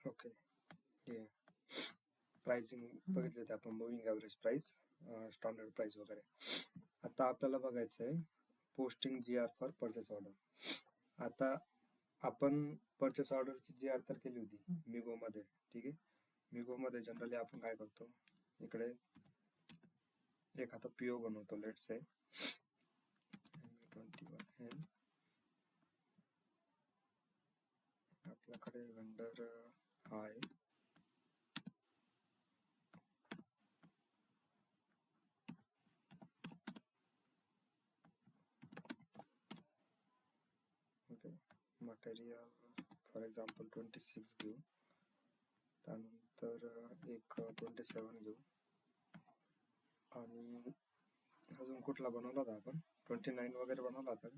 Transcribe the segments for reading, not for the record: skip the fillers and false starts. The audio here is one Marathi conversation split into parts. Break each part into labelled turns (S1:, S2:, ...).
S1: ओके, हे प्राइसिंग बघितले होते आपण, moving average price, standard price वगैरे. आता आपल्याला बघायचं आहे posting G R for purchase order. आता आपण परचेस ऑर्डरची जी आर तर केली होती मिगोमध्ये, ठीक आहे. मिगोमध्ये जनरली आपण काय करतो, इकडे एक आता पीओ बनवतो, लेट्स से 21 आपल्याकडे वेंडर हा आहे. ओके, मटेरियल फॉर एक्झाम्पल 26 घेऊ, त्यानंतर एक 27 घेऊ, आणि अजून कुठला बनवला होता आपण, 29 वगैरे बनवला होता का?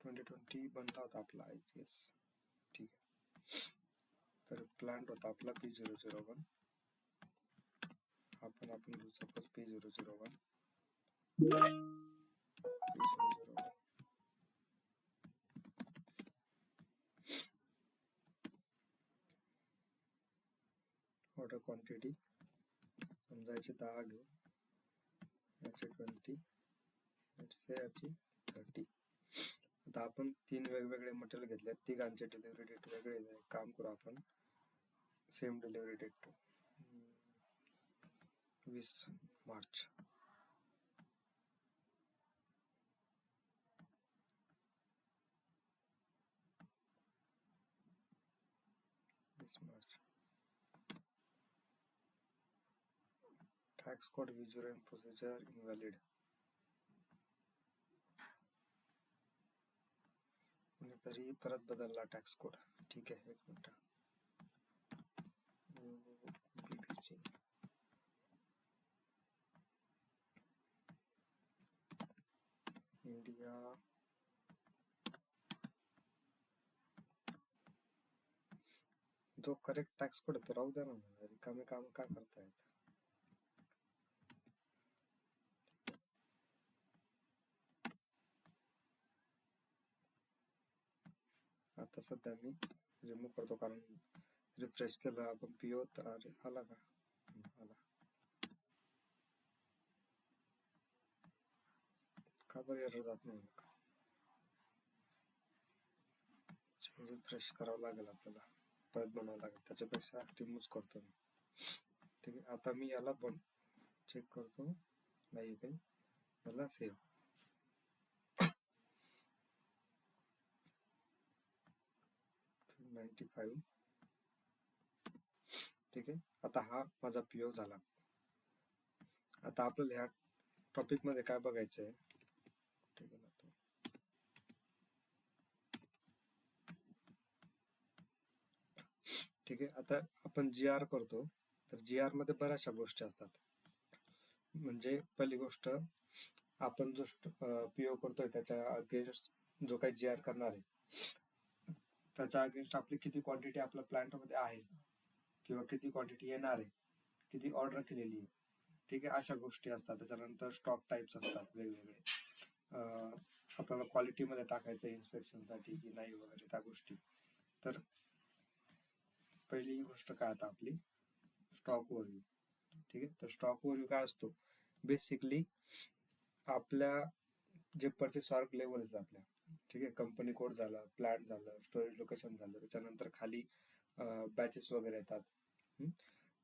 S1: 2020 बनला होता आपला, आय गेस. ठीक आहे, तर प्लांट होता आपला P001. आपण घेऊ सपोज P001. ऑर्डर क्वांटिटी समजायची 10 घेऊ, याचे 20, लेट्स से याची 30. आता आपण 3 वेगवेगळे मटेरियल घेतले, तिघांचे डिलिव्हरी डेट वेगळे आहे. काम करू आपण, same delivery date 20 March. Tax code visual procedure invalid. कोणीतरी परत बदलला टॅक्स कोड. ठीक आहे, एक मिनिट. इंडिया जो करेक्ट टॅक्स कोड तो राहू द्या ना, रिकामे काम का करतायत. आता सध्या मी रिमूव्ह करतो, कारण रिफ्रेश केलं आपण पीओ तर अरे आला का, आला का बरं एरर जात नाही मग, रिफ्रेश करावं लागेल आपल्याला, परत बनवावं लागेल, त्याच्यापेक्षा रिमूव्ह करतो मी. ठीक आहे, आता मी याला पण चेक करतो, नाही काही, याला सेव्ह. $95. ठीक आहे, आता हा माझा पीओ झाला. आता आपल्याला ह्या टॉपिक मध्ये काय बघायचं आहे, ठीक आहे ना, तो ठीक आहे. आता आपण जी आर करतो, तर जी आर मध्ये बऱ्याचशा गोष्टी असतात. म्हणजे पहिली गोष्ट, आपण जो पीओ करतोय त्याच्या अगेन्स्ट जो काही जी आर करणार आहे, त्याच्या अगेन्स्ट आपली किती क्वांटिटी आपल्या प्लांट मध्ये आहे, किंवा किती क्वांटिटी येणार आहे, किती ऑर्डर केलेली आहे. ठीक आहे, अशा गोष्टी असतात. त्याच्यानंतर स्टॉक टाइप्स असतात वेगवेगळे, आपल्याला क्वालिटीमध्ये टाकायचं इन्स्पेक्शनसाठी की नाही वगैरे त्या गोष्टी. तर पहिली गोष्ट काय, आता आपली स्टॉक ओव्हरव्ह्यू. ठीक आहे, तर स्टॉक ओव्हरव्ह्यू काय असतो, बेसिकली आपल्या जे परचेस ऑर्डर लेवल असतात आपल्या, ठीक आहे, कंपनी कोड झाला, प्लांट झालं, स्टोरेज लोकेशन झालं, त्याच्यानंतर खाली बॅचेस वगैरे येतात.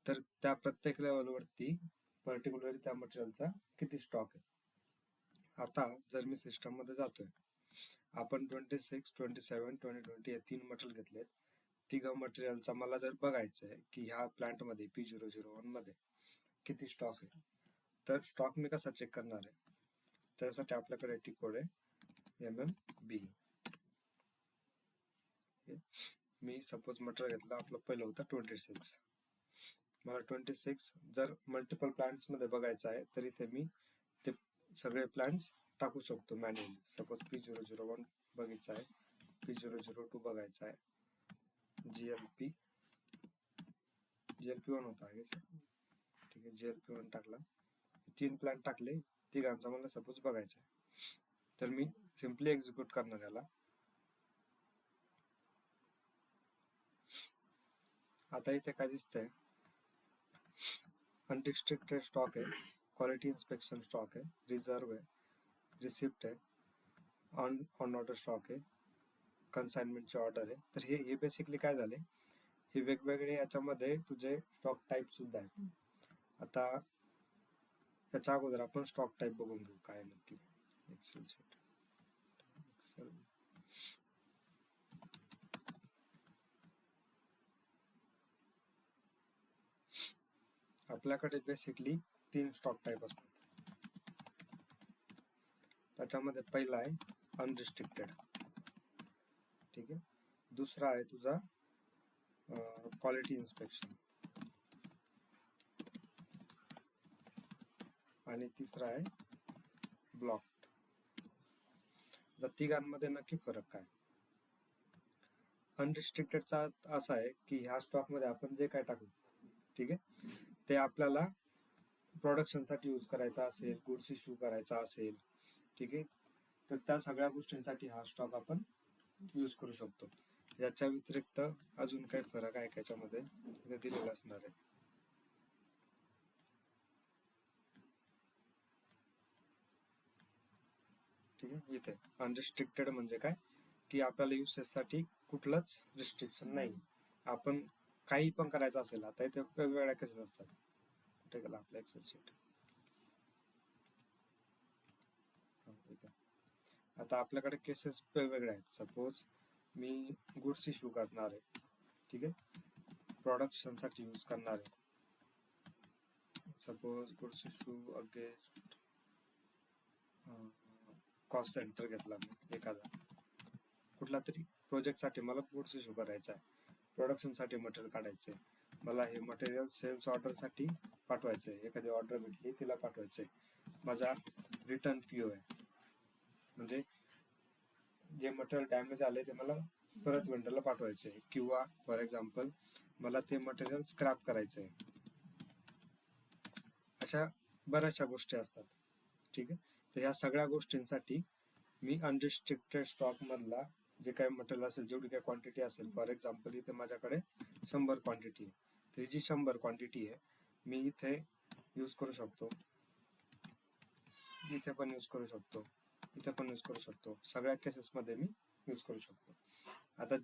S1: तर त्या प्रत्येक लेवलवरती पर्टिक्युलरली त्या मटेरियलचा किती स्टॉक आहे. आता जर मी सिस्टम मध्ये जातोय, आपण 26, 27, 2020 हे 3 मटेरियल घेतलेत. तिघा मटेरियलचा मला जर बघायचं आहे की ह्या प्लांट मध्ये P001 मध्ये किती स्टॉक आहे, तर स्टॉक मी कसा चेक करणार आहे, त्यासाठी आपल्याकडे टी कोड आहे MMB. मी सपोज मटेरियल घेतलं, आपलं पहिलं होतं 26. मला 26 जर मल्टिपल प्लांट्स मध्ये बघायचं आहे, तर इथे मी ते सगळे प्लांट्स टाकू शकतो मॅन्युअली. सपोज P001 बघायचं आहे, P002 बघायचं आहे, GLP1 होता आहे. ठीक आहे, GLP1 टाकला, 3 प्लांट टाकले, तिघांचा मला सपोज बघायचा आहे. तर मी सिम्पली एक्झिक्यूट करणार याला. आता इथे काय दिसतंय, अनरिस्ट्रिक्टेड स्टॉक आहे, क्वालिटी इन्स्पेक्शन स्टॉक आहे, रिझर्व आहे, रिसिप्ट आहे, ऑन ऑर्डर स्टॉक आहे, कन्साइनमेंटची ऑर्डर आहे. तर हे बेसिकली काय झाले, हे वेगवेगळे याच्यामध्ये तुझे स्टॉक टाईप सुद्धा आहेत. आता याच्या अगोदर आपण स्टॉक टाईप बघून घेऊ काय नक्की. एक्सेल शीट, एक्सेल आपल्याकडे बेसिकली 3 स्टॉक टाईप असतात. त्याच्यामध्ये पहिला आहे अनरिस्ट्रिक्टेड, ठीक आहे. दुसरा आहे तुझा क्वालिटी इन्स्पेक्शन, आणि तिसरा आहे ब्लॉक्ड. तर तिघांमध्ये नक्की फरक काय? अनरिस्ट्रिक्टेडचा असा आहे की ह्या स्टॉक मध्ये आपण जे काय टाकू, ठीक आहे, ते आपल्याला प्रोडक्शनसाठी यूज करायचा असेल, गुड्स इश्यू करायचा असेल, ठीक आहे, तर त्या सगळ्या गोष्टींसाठी हा स्टॉक आपण यूज करू शकतो. याच्या व्यतिरिक्त अजून काही फरक आहे त्याच्यामध्ये इथे दिलेला असणार आहे. ठीक आहे, इथे अनरिस्ट्रिक्टेड म्हणजे काय की आपल्याला युसेससाठी कुठलंच रिस्ट्रिक्शन नाही, आपण काही पण करायचं असेल. आता इथे वेगवेगळ्या केसेस असतात. कुठे गेला आपला एक्सेल शीट, आता आपल्याकडे केसेस वेगवेगळे आहेत. सपोज मी गुड्स इश्यू करणार आहे, ठीक आहे, प्रोडक्शनसाठी यूज करणार आहे. Suppose goods issue against cost centre घेतला मी एखादा, कुठला तरी प्रोजेक्टसाठी मला गुड्स इश्यू करायचा आहे, प्रोडक्शनसाठी मटेरियल काढायचं आहे, मला हे मटेरियल सेल्स ऑर्डरसाठी पाठवायचं आहे, एखादी ऑर्डर भेटली तिला पाठवायचं आहे, माझा रिटर्न पीओ आहे, म्हणजे जे मटेरियल डॅमेज आले ते मला परत वेंडरला पाठवायचं आहे, किंवा फॉर एक्झाम्पल मला ते मटेरियल स्क्रॅप करायचं आहे. अशा बऱ्याचशा गोष्टी असतात, ठीक आहे. तर ह्या सगळ्या गोष्टींसाठी मी अनरिस्ट्रिक्टेड स्टॉक मधला जे काही मटेरियल असेल, जेवढी काही क्वांटिटी असेल, फॉर एक्झाम्पल इथे माझ्याकडे 100 क्वांटिटी आहे, तर जी 100 क्वांटिटी आहे मी इथे यूज करू शकतो, इथे पण यूज करू शकतो, इथे पण यूज करू शकतो, सगळ्या केसेस मध्ये मी यूज करू शकतो. आता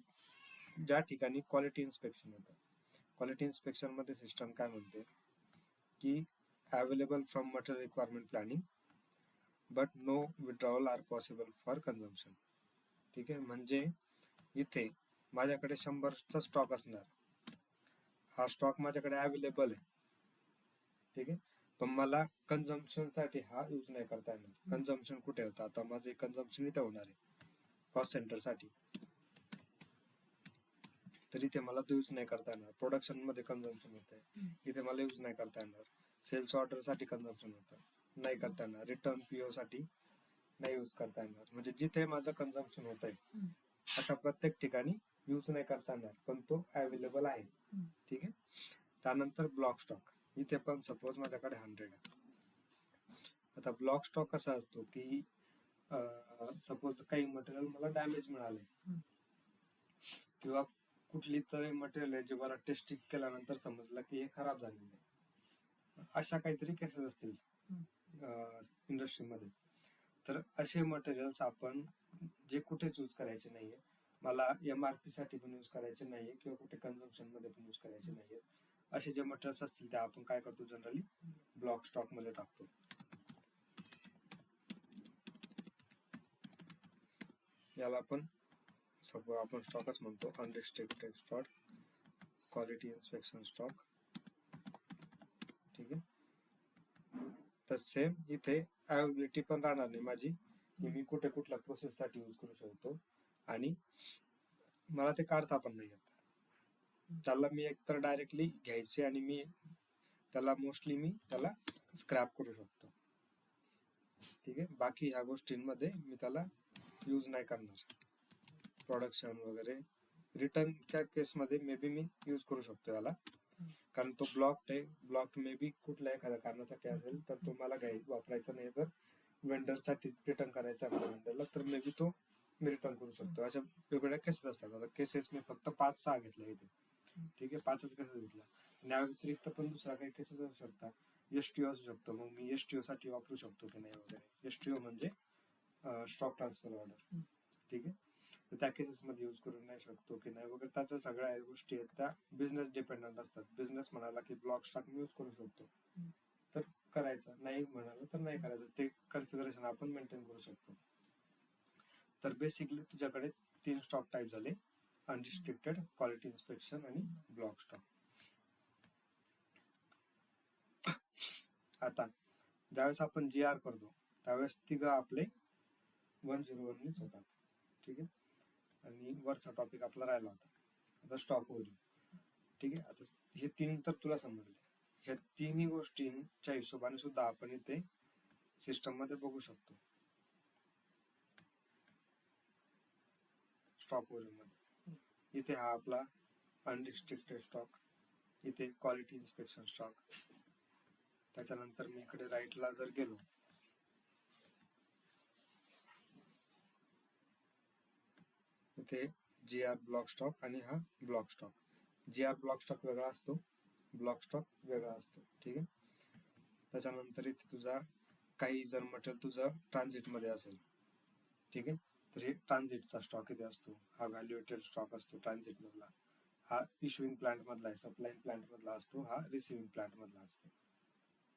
S1: ज्या ठिकाणी क्वालिटी इन्स्पेक्शन होतं, क्वालिटी इन्स्पेक्शन मध्ये सिस्टम काय म्हणते की available from material requirement planning but no withdrawal are possible for consumption. ठीक आहे, म्हणजे इथे माझ्याकडे 100चा स्टॉक असणार, हा स्टॉक माझ्याकडे अवेलेबल आहे, ठीक आहे, पण मला कन्झम्पशन साठी हा यूज नाही करता येणार. कन्झम्पशन कुठे होतं, आता माझे कन्झम्पशन इथे होणार आहे कॉस्ट सेंटर साठी, तर इथे मला तो यूज नाही करता येणार. प्रोडक्शन मध्ये कन्झम्पशन होत आहे, इथे मला यूज नाही करता येणार. सेल्स ऑर्डर साठी कन्झम्पशन होतं, नाही करता येणार. रिटर्न पीओ साठी नाही यूज करता येणार. म्हणजे जिथे माझं कन्झम्पशन होत आहे अशा प्रत्येक ठिकाणी यूज नाही करता येणार, पण तो अवेलेबल आहे, ठीक आहे. त्यानंतर ब्लॉक स्टॉक, इथे पण सपोज माझ्याकडे 100 आहे. आता ब्लॉक स्टॉक कसा असतो की सपोज काही मटेरियल मला डॅमेज मिळाले, किंवा कुठली तरी मटेरियल आहे जे मला टेस्टिंग केल्यानंतर समजलं की हे खराब झालेलं आहे, अशा काहीतरी केसेस असतील इंडस्ट्रीमध्ये, तर असे मटेरियल्स आपण जे कुठेच यूज करायचे नाहीये, मला MRP साठी पण यूज करायचे नाहीये, किंवा कुठे कन्झम्पशन मध्ये पण यूज करायचे नाहीये, असे जे मटेरियल्स असतील ते आपण काय करतो, जनरली ब्लॉक स्टॉक मध्ये टाकतो. याला आपण सपोज आपण स्टॉकच म्हणतो, unrestricted stock, quality inspection stock, ठीक आहे. तर सेम इथे अवेलेबिलिटी पण राहणार नाही माझी, की मी कुठे कुठल्या प्रोसेस साठी यूज करू शकतो, आणि मला ते काढता पण नाही येत. त्याला मी एकतर डायरेक्टली घ्यायचे आणि मी त्याला मोस्टली त्याला स्क्रॅप करू शकतो, ठीक आहे. बाकी ह्या गोष्टींमध्ये मी त्याला यूज नाही करणार. प्रोडक्शन वगैरे रिटर्न केसमध्ये मे बी मी यूज करू शकतो याला, कारण तो ब्लॉक्ड आहे. ब्लॉक्ड मे बी कुठल्या एखाद्या कारणासाठी असेल तर तो मला वापरायचा नाही, तर वेंडरसाठी रिटर्न करायचा आहे वेंडरला, तर मे बी तो मी रिटर्न करू शकतो. अशा वेगवेगळ्या केसेस असतात. आता केसेस मी फक्त 5-6 घेतल्या इथे, ठीक आहे, 5च केसेस घेतला. आणि या व्यतिरिक्त पण दुसरा काही केसेस असू शकता. एसटीओ असू शकतो, मग मी एसटीओ साठी वापरू शकतो की नाही वगैरे. एसटीओ म्हणजे स्टॉक ट्रान्सफर ऑर्डर. ठीक आहे, तर त्या केसेसमध्ये यूज करू नाही शकतो की नाही वगैरे. त्याच्या सगळ्या गोष्टी आहेत त्या बिझनेस डिपेंडंट असतात. बिझनेस म्हणाला की ब्लॉक स्टॉक मी यूज करू शकतो तर करायचं, नाही म्हणाला तर नाही करायचं. ते कन्फिगरेशन आपण मेंटेन करू शकतो. तर बेसिकली तुझ्याकडे 3 स्टॉक टाईप झाले: अनरिस्ट्रिक्टेड, क्वालिटी इन्स्पेक्शन आणि ब्लॉक स्टॉक. आता ज्यावेळेस आपण GR करतो त्यावेळेस तिघं आपले 101नीच होतात. ठीक आहे, आणि वरचा टॉपिक आपला राहिला होता आता स्टॉक ओव्हरव्ह्यू. ठीक आहे, आता हे 3 तर तुला समजले. ह्या तिन्ही गोष्टींच्या हिशोबाने सुद्धा आपण इथे सिस्टम मध्ये बघू शकतो स्टॉक ओव्हरव्ह्यू मध्ये. इथे हा आपला अनरिस्ट्रिक्टेड स्टॉक, इथे क्वालिटी इन्स्पेक्शन स्टॉक. त्याच्यानंतर मी इकडे राईटला जर गेलो इथे GR ब्लॉक स्टॉक आणि हा block stock. GR block stock वेगळा असतो, ब्लॉक स्टॉक वेगळा असतो. ठीक आहे, त्याच्यानंतर इथे तुझा काही जर मटेरियल तुझं ट्रान्झिट मध्ये असेल, ठीक आहे, तर हे ट्रान्झिटचा स्टॉक इथे असतो. हा व्हॅल्युएटेड स्टॉक असतो ट्रान्झिट मधला. हा इश्युइंग प्लांट मधला आहे, सप्लाइंग प्लांट मधला असतो. हा रिसिव्हिंग प्लांट मधला असतो.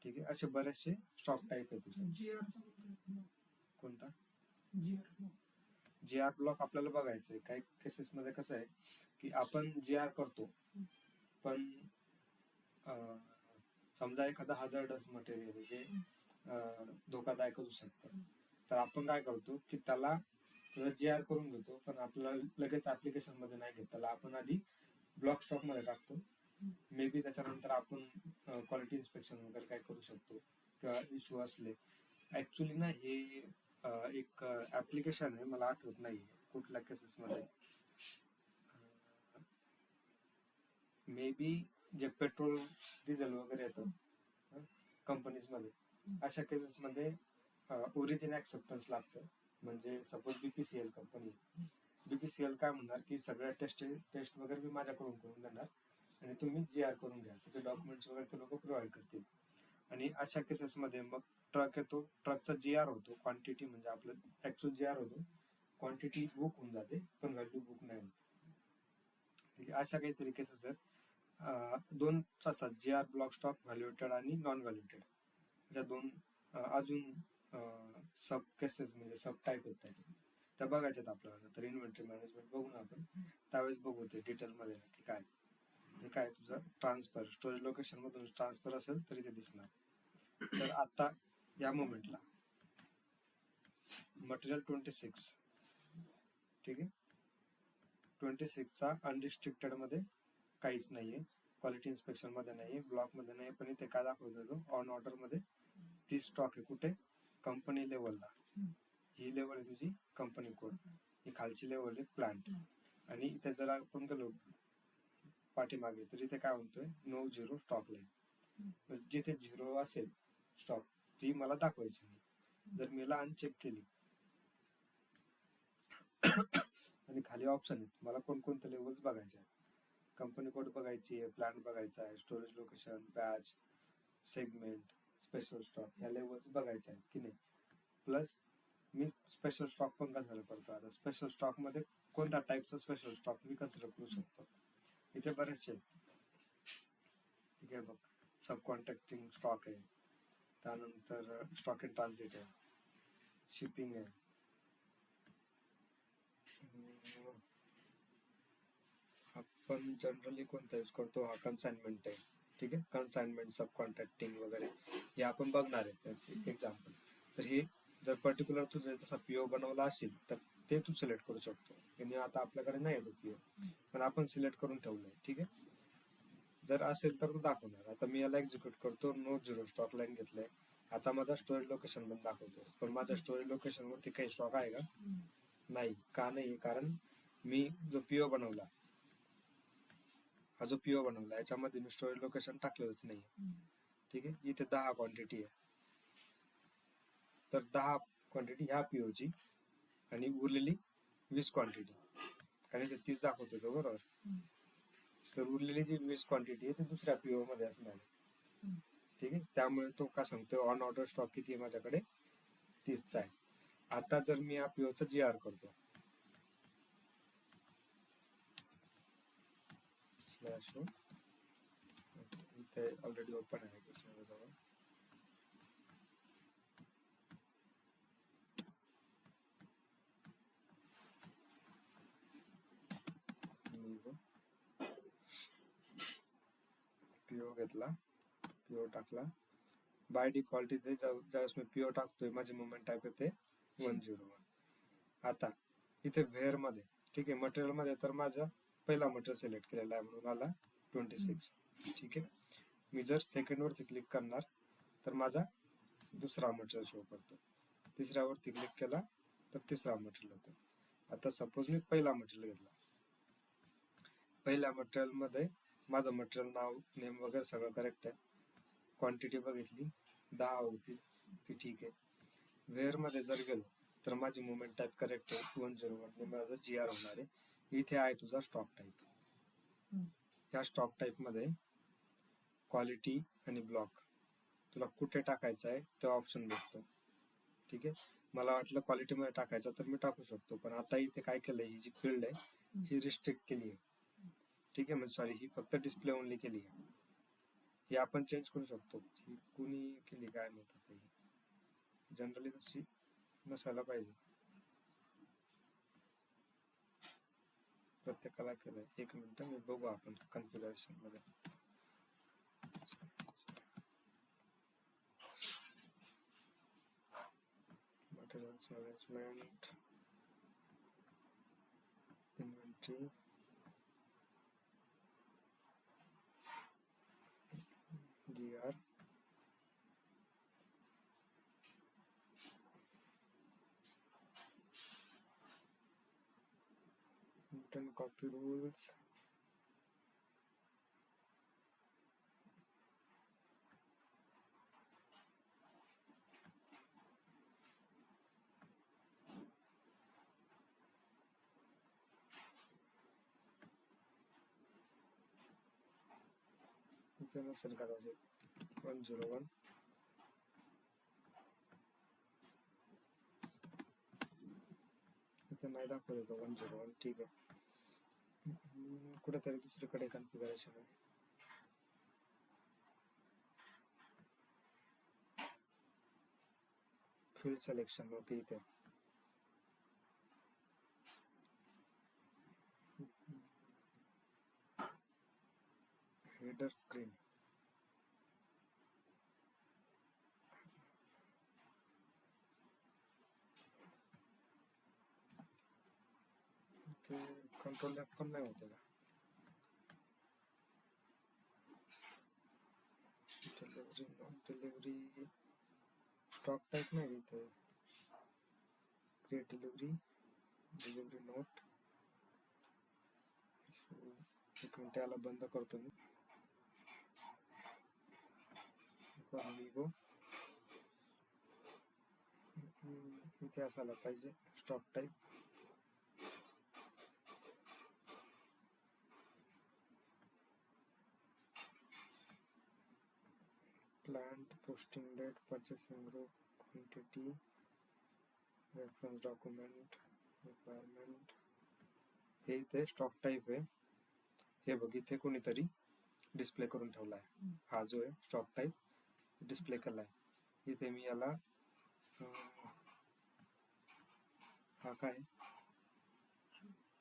S1: ठीक आहे, असे बरेचसे स्टॉक टाईप आहेत. कोणता GR ब्लॉक आपल्याला बघायचंय. काही केसेस मध्ये कसं आहे की आपण GR करतो पण समजा एखादा हजार्डस मटेरियल जे धोकादायक असू शकतं, तर आपण काय करतो की त्याला GR करून घेतो पण आपल्याला लगेच ऍप्लिकेशन मध्ये नाही घेत. त्याला आपण आधी ब्लॉक स्टॉक मध्ये टाकतो. मे बी त्याच्यानंतर आपण क्वालिटी इन्स्पेक्शन वगैरे काय करू शकतो किंवा इश्यू असले. ऍक्च्युली ना हे एक ऍप्लिकेशन आहे, मला आठवत नाही कुठल्या केसेस मध्ये. May B J petrol diesel वगैरे येतं कंपनीज मध्ये, अशा केसेस मध्ये ओरिजिन ऍक्सेप्टन्स लागतं. म्हणजे सपोज BPCL कंपनी, BPCL काय म्हणणार की सगळ्या टेस्ट वगैरे मी माझ्याकडून करून देणार आणि तुम्ही GR करून घ्या. त्याचे डॉक्युमेंट्स वगैरे ते लोक प्रोव्हाइड करतील. आणि अशा केसेस मध्ये मग ट्रक येतो, ट्रकचा GR होतो, क्वांटिटी म्हणजे आपलं ऍक्च्युअल GR होतो, क्वांटिटी बुक होऊन जाते पण व्हॅल्यू बुक नाही होत. ठीक आहे, अशा काहीतरी केसेस आहेत. 2 असतात: GR ब्लॉक स्टॉक, व्हॅल्युएटेड आणि नॉन व्हॅल्युएटेड. अशा 2 अजून सब केसेस म्हणजे सब टाईप आहेत त्याचे, त्या बघायच्यात आपल्याला. तर इन्व्हेंटरी मॅनेजमेंट बघू ना आपण, त्यावेळेस बघू ते डिटेलमध्ये नक्की काय. हे काय तुझं ट्रान्सफर, स्टोरेज लोकेशन मधून ट्रान्सफर असेल तरी ते दिसणार. तर आता या मोमेंटला मटेरियल 26, ठीक आहे, 26 चा अनरिस्ट्रिक्टेड मध्ये काहीच नाहीये, क्वालिटी इन्स्पेक्शन मध्ये नाहीये, ब्लॉक मध्ये नाही. पण इथे काय दाखवतो तो ऑन ऑर्डर मध्ये ती स्टॉक आहे. कुठे? कंपनी लेवलला. ही लेवल आहे तुझी कंपनी कोड, ही खालची लेवल आहे प्लांट. आणि इथे जर आपण गेलो पाठीमागे तर इथे काय म्हणतोय, नो झिरो स्टॉक लाईन. जिथे झिरो असेल स्टॉक ती मला दाखवायची नाही. जर मी याला अनचेक केली आणि खाली ऑप्शन आहेत, मला कोणकोणते लेवल्स बघायचे आहेत. कंपनी कोड बघायची आहे, प्लांट बघायचा आहे, storage location, batch, segment, special stock, ह्या लेवल्स बघायच्या आहेत की नाही. प्लस मी स्पेशल स्टॉक पण कन्सिडर करतो. आता स्पेशल स्टॉक मध्ये कोणत्या टाईपचा स्पेशल स्टॉक मी कन्सिडर करू शकतो, इथे बरेचसे आहेत. ठीक आहे बघ, सब कॉन्ट्रॅक्टिंग स्टॉक आहे, त्यानंतर स्टॉक इन ट्रान्झिट आहे, शिपिंग आहे, आपण जनरली कोणता यूज करतो, हा कन्साइनमेंट आहे. ठीक आहे, कन्साइनमेंट, सब कॉन्ट्रॅक्टिंग वगैरे हे आपण बघणार आहे त्याचे एक्झाम्पल. तर हे जर पर्टिक्युलर तुझं तसा PO बनवला असेल तर ते तू सिलेक्ट करू शकतो. आणि आता आपल्याकडे नाही आहे PO, पण आपण सिलेक्ट करून ठेवलंय. ठीक आहे, जर असेल तर तो दाखवणार. आता मी याला एक्झिक्यूट करतो, नो झिरो स्टॉक लाईन घेतलंय. आता माझा स्टोरेज लोकेशन पण दाखवतो, पण माझ्या स्टोरेज लोकेशन वरती काही स्टॉक आहे का? नाही. का नाही? कारण मी जो PO बनवला, हा जो PO बनवला याच्यामध्ये मी स्टोरेज लोकेशन टाकलेलंच नाही. ठीक आहे, इथे 10 क्वांटिटी आहे, तर 10 क्वांटिटी ह्या PO ची आणि उरलेली 20 क्वांटिटी, कारण इथे 30 दाखवतो का? बरोबर. तर उरलेली जी वेस्ट क्वांटिटी आहे ती दुसऱ्या पीओ मध्ये असणार आहे. ठीक आहे, त्यामुळे तो का सांगतोय ऑन ऑर्डर स्टॉक किती आहे माझ्याकडे, 30चा आहे. आता जर मी या पीओचा GR करतो स्लॅश इथे ऑलरेडी ओपन आहे जवळ. पीओ घेतला, पीओ टाकला. बाय डिफॉल्ट इथे ज्यावेळेस मी पीओ टाकतोय माझी मुवमेंट टाईप येते 101. आता इथे व्हेअर मध्ये, ठीक आहे, मटेरियल मध्ये तर माझा पहिला मटेरियल सिलेक्ट केलेला आहे म्हणून आला 26. ठीक आहे, मी जर सेकंड वरती क्लिक करणार तर माझा दुसरा मटेरियल शो करतो, तिसऱ्यावरती क्लिक केला तर तिसरा मटेरियल होतो. आता सपोज मी पहिला मटेरियल घेतला, पहिल्या मटेरियल मध्ये माझं मटेरियल नाव नेम वगैरे सगळं करेक्ट आहे. क्वांटिटी बघितली 10 होती ती ठीक आहे. वेअर मध्ये जर गेलो तर माझी मुवमेंट टाईप करेक्ट आहे 101 माझं GR होणार आहे. इथे आहे तुझा स्टॉक टाईप. या स्टॉक टाईप मध्ये क्वालिटी आणि ब्लॉक तुला कुठे टाकायचं आहे ते ऑप्शन भेटतो. ठीक आहे, मला वाटलं क्वालिटी मध्ये टाकायचं तर मी टाकू शकतो, पण आता इथे काय केलंय, ही जी फील्ड आहे ही रिस्ट्रिक्ट केली आहे. ठीक आहे, म्हणजे सॉरी, ही फक्त डिस्प्ले ओनली केली आहे. ही आपण चेंज करू शकतो, ही कुणी केली काय माहिती, ही जनरली तशी नसायला पाहिजे, प्रत्येकाला केलंय. एक मिनिट मी बघू आपण कॉन्फिगरेशन मध्ये. Materials management, inventory, GR, intern copy rules, इथे नसेल कदाचित 101. इथे नाही दाखवत येतो 101. ठीक आहे, कुठेतरी दुसरीकडे कॉन्फिगरेशन आहे. फील्ड सिलेक्शन, ओके, इथे हेडर स्क्रीन, इथे कंट्रोल F पण नाही होते का. Delivery, non delivery, stock type नाही इथे, क्रिएट डिलिव्हरी, डिलिव्हरी नोट. एक मिनिट याला बंद करतो मी. Amigo, इथे असायला पाहिजे stock type. Plant, posting date, purchasing group, quantity, reference document, requirement. हे इथे स्टॉक टाईप आहे. हे बघ इथे कोणीतरी डिस्प्ले करून ठेवला आहे. हा जो आहे स्टॉक टाईप डिस्प्ले केला आहे. इथे मी याला हा काय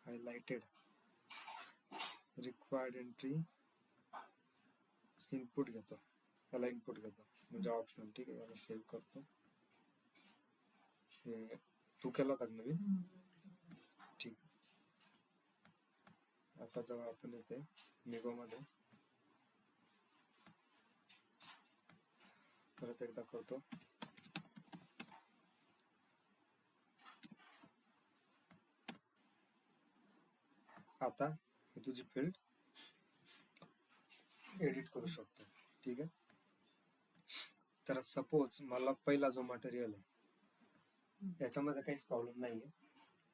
S1: हायलाइटेड रिक्वायर्ड एंट्री इनपुट घेतो, याला इनपुट घेतो म्हणजे ऑप्शनल. ठीक आहे, याला सेव्ह करतो. हे तू केला होता नवीन, ठीक. आता जेव्हा आपण येते निगो मध्ये परत एकदा करतो. आता ही तुझी फील्ड एडिट करू शकतो. ठीक आहे, तर सपोज मला पहिला जो मटेरियल आहे याच्यामध्ये काहीच प्रॉब्लेम नाहीये,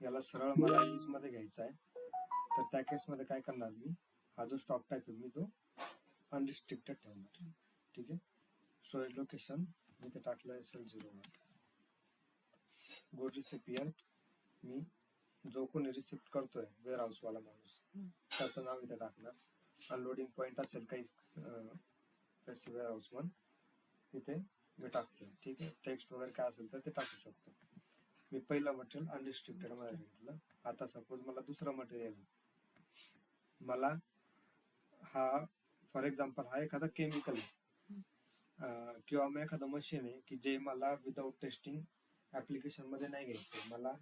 S1: याला सरळ मला यूज मध्ये घ्यायचा आहे. तर त्या केस मध्ये काय करणार मी, हा जो स्टॉक टाईप आहे मी तो अनरिस्ट्रिक्टेड ठेवणार. ठीक आहे. स्टोरेज लोकेशन मी ते टाकलं SL01. गुड रिसिपियंट मी जो कोणी रिसिप्ट करतोय वेअरहाऊसवाला माणूस त्याचं नाव इथे टाकणार. अनलोडिंग पॉईंट असेल काही वेअरहाऊस वन तिथे मी टाकतोय. ठीक आहे. टेक्स्ट वगैरे काय असेल तर ते टाकू शकतो. मी पहिलं मटेरियल अनरिस्ट्रिक्टेड मध्ये घेतलं. आता सपोज मला दुसरं मटेरियल मला हा फॉर एक्झाम्पल हा एखादा केमिकल आहे किंवा मग एखादं मशीन आहे की जे मला विदाऊट टेस्टिंग ऍप्लिकेशन मध्ये नाही घ्यायचं, मला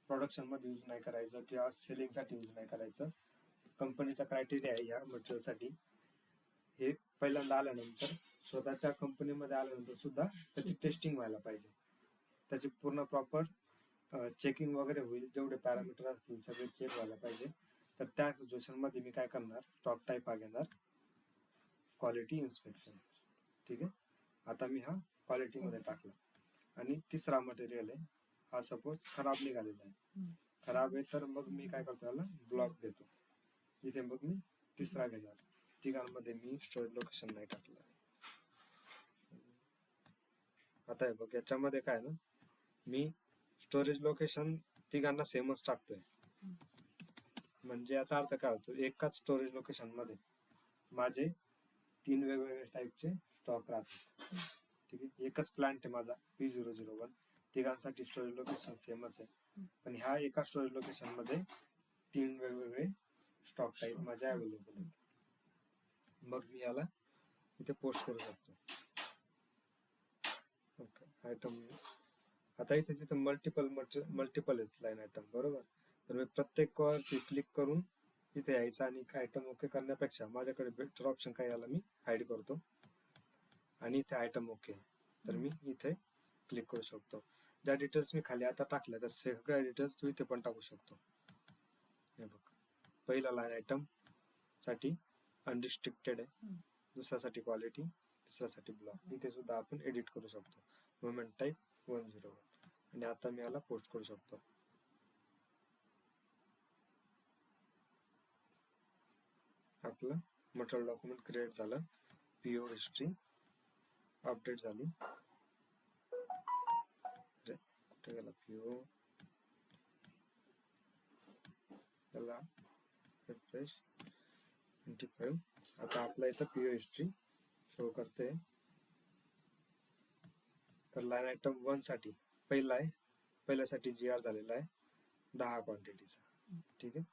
S1: प्रोडक्शन मध्ये यूज नाही करायचं किंवा सेलिंगसाठी यूज नाही करायचं. कंपनीचा क्रायटेरिया आहे या मटेरियलसाठी. हे पहिल्यांदा आल्यानंतर स्वतःच्या कंपनीमध्ये आल्यानंतर सुद्धा त्याची टेस्टिंग व्हायला पाहिजे, त्याची पूर्ण प्रॉपर चेकिंग वगैरे होईल, जेवढे पॅरामीटर असतील सगळे चेक व्हायला पाहिजे. तर त्या सिच्युएशन मध्ये मी काय करणार, स्टॉक टाईप हा घेणार क्वालिटी इन्स्पेक्शन. ठीक आहे. आता मी हा क्वालिटी मध्ये टाकला. आणि तिसरा मटेरियल आहे हा सपोज खराब निघालेला आहे. खराब आहे तर मग मी काय करतो, याला ब्लॉक देतो. इथे मग मी तिसरा घेणार. तिघांमध्ये मी स्टोरेज लोकेशन नाही टाकलं. आता हे बघ याच्यामध्ये काय ना, मी स्टोरेज लोकेशन तिघांना सेमच टाकतोय. म्हणजे याचा अर्थ काय होतो, एकाच स्टोरेज लोकेशन मध्ये माझे 3 वेगवेगळे टाईपचे स्टॉक राहतात. ठीक आहे. एकच प्लांट आहे माझा P001, तिघांसाठी स्टोरेज लोकेशन सेमच आहे, पण ह्या एका स्टोरेज लोकेशन मध्ये 3 वेगवेगळे स्टॉक टाईप माझे अवेलेबल आहेत. मग मी याला इथे पोस्ट करू शकतो. ओके. आयटम आता इथे जिथे मल्टिपल आहेत लाईन आयटम, बरोबर. तर मी प्रत्येक वरती क्लिक करून इथे यायचं आणि आयटम ओके करण्यापेक्षा माझ्याकडे बेटर ऑप्शन काय, याला मी हाईड करतो आणि इथे आयटम ओके, तर मी इथे क्लिक करू शकतो. ज्या डिटेल्स मी खाली आता टाकल्या त्या सगळ्या डिटेल्स तू इथे पण टाकू शकतो. हे बघ, पहिला लाईन आयटम साठी अनरिस्ट्रिक्टेड आहे, दुसऱ्यासाठी क्वालिटी, तिसऱ्यासाठी ब्लॉक. इथे सुद्धा आपण एडिट करू शकतो. Moment type 101. आणि आता मी याला पोस्ट करू शकतो. आपलं मटेरियल डॉक्युमेंट क्रिएट झालं. PO हिस्ट्री अपडेट झाली. अरे कुठे गेला PO, त्याला रिफ्रेश 25. आता आपला इथं PO हिस्ट्री शो करते. तर लाईन आयटम 1 साठी पहिला आहे, पहिल्यासाठी GR झालेला आहे 10 क्वांटिटीचा. ठीक आहे.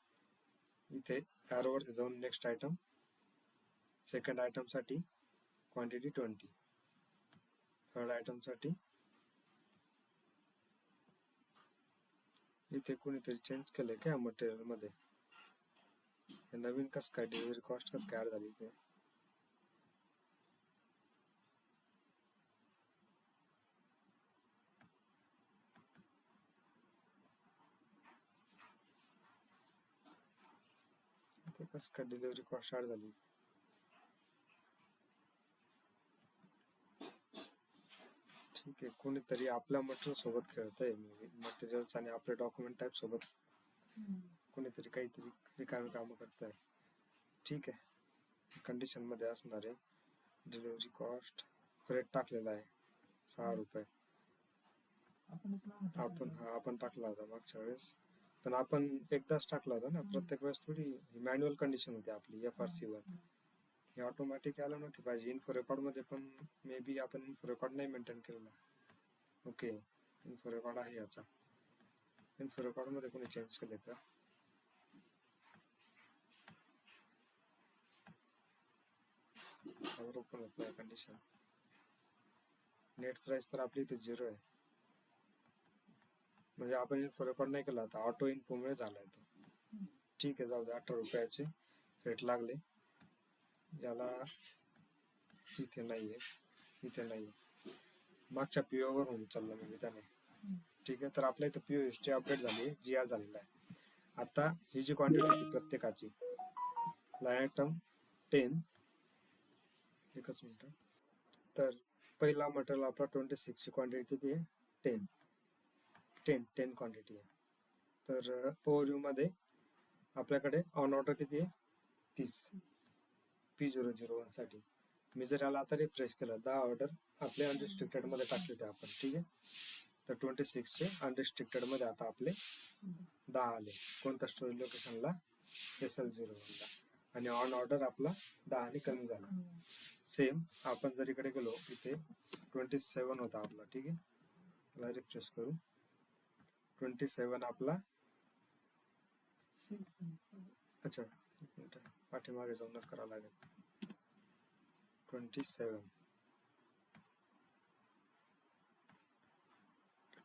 S1: इथे ॲरोवरती जाऊन नेक्स्ट आयटम, सेकंड आयटम साठी क्वांटिटी 20, थर्ड आयटम साठी इथे कोणीतरी चेंज केलंय का मटेरियल मध्ये, नवीन कस काय डिलिव्हरी कॉस्ट कस काय ऍड झाली इथे. इथे कस काय डिलिव्हरी कॉस्ट ऍड झाली. ठीक आहे. कोणीतरी आपल्या मटेरियल सोबत खेळतंय, मटेरियल्स आणि आपले डॉक्युमेंट टाईप सोबत कोणीतरी काहीतरी रिकामी कामं करताय. ठीक आहे. कंडिशन मध्ये असणार आहे. डिलिव्हरी कॉस्ट फ्रेट टाकलेला आहे 6 रुपये. आपण टाकला होता मागच्या वेळेस, पण आपण एकदाच टाकला होता ना, प्रत्येक वेळेस थोडी मॅन्युअल कंडिशन होती आपली FRC1. हे ऑटोमॅटिक आलं नव्हती पाहिजे. इन्फो रेकॉर्ड मध्ये पण मे बी आपण इन्फो रेकॉर्ड नाही मेंटेन केलेला. ओके, इन्फो रेकॉर्ड आहे याचा. इन्फो रेकॉर्ड मध्ये कोणी चेंज केले का? ओपन होत नाही कंडिशन. नेट प्राइस तर आपली इथे 0 आहे, म्हणजे आपण इन्फो रेकॉर्ड नाही केला होता, ऑटो इन्फो मुळे झालाय तो. ठीक आहे, जाऊ दे. 18 रुपयाचे फ्रेट लागले. याला इथे नाहीये, इथे नाहीये, मागच्या PO वरून उचललं मी त्याने. ठीक आहे. तर आपल्या इथं PO हिस्ट्री अपडेट झाली, GR झालेला आहे. आता ही जी क्वांटिटी होती प्रत्येकाची, लाईन आयटम 10, एकच मिनिट. तर पहिला मटेरियल आपला 26 ची क्वांटिटी किती आहे, 10 क्वांटिटी आहे. तर ओव्हरव्ह्यू मध्ये आपल्याकडे ऑन ऑर्डर किती आहे, 30 P001 साठी. मी जर याला आता रिफ्रेश केलं, 10 ऑर्डर आपले अनरिस्ट्रिक्टेड मध्ये टाकले होते आपण, ठीक आहे. तर 26 चे अनरिस्ट्रिक्टेड मध्ये आता आपले 10 आले. कोणत्या स्टोरेज लोकेशनला? SL01 ला. आणि ऑन ऑर्डर आपला 10 ने कमी झाला. सेम आपण जर इकडे गेलो, इथे 27 होता आपला, ठीक आहे. त्याला रिफ्रेश करू. 27 आपला, अच्छा पाठीमागे जाऊनच करावं लागेल. 27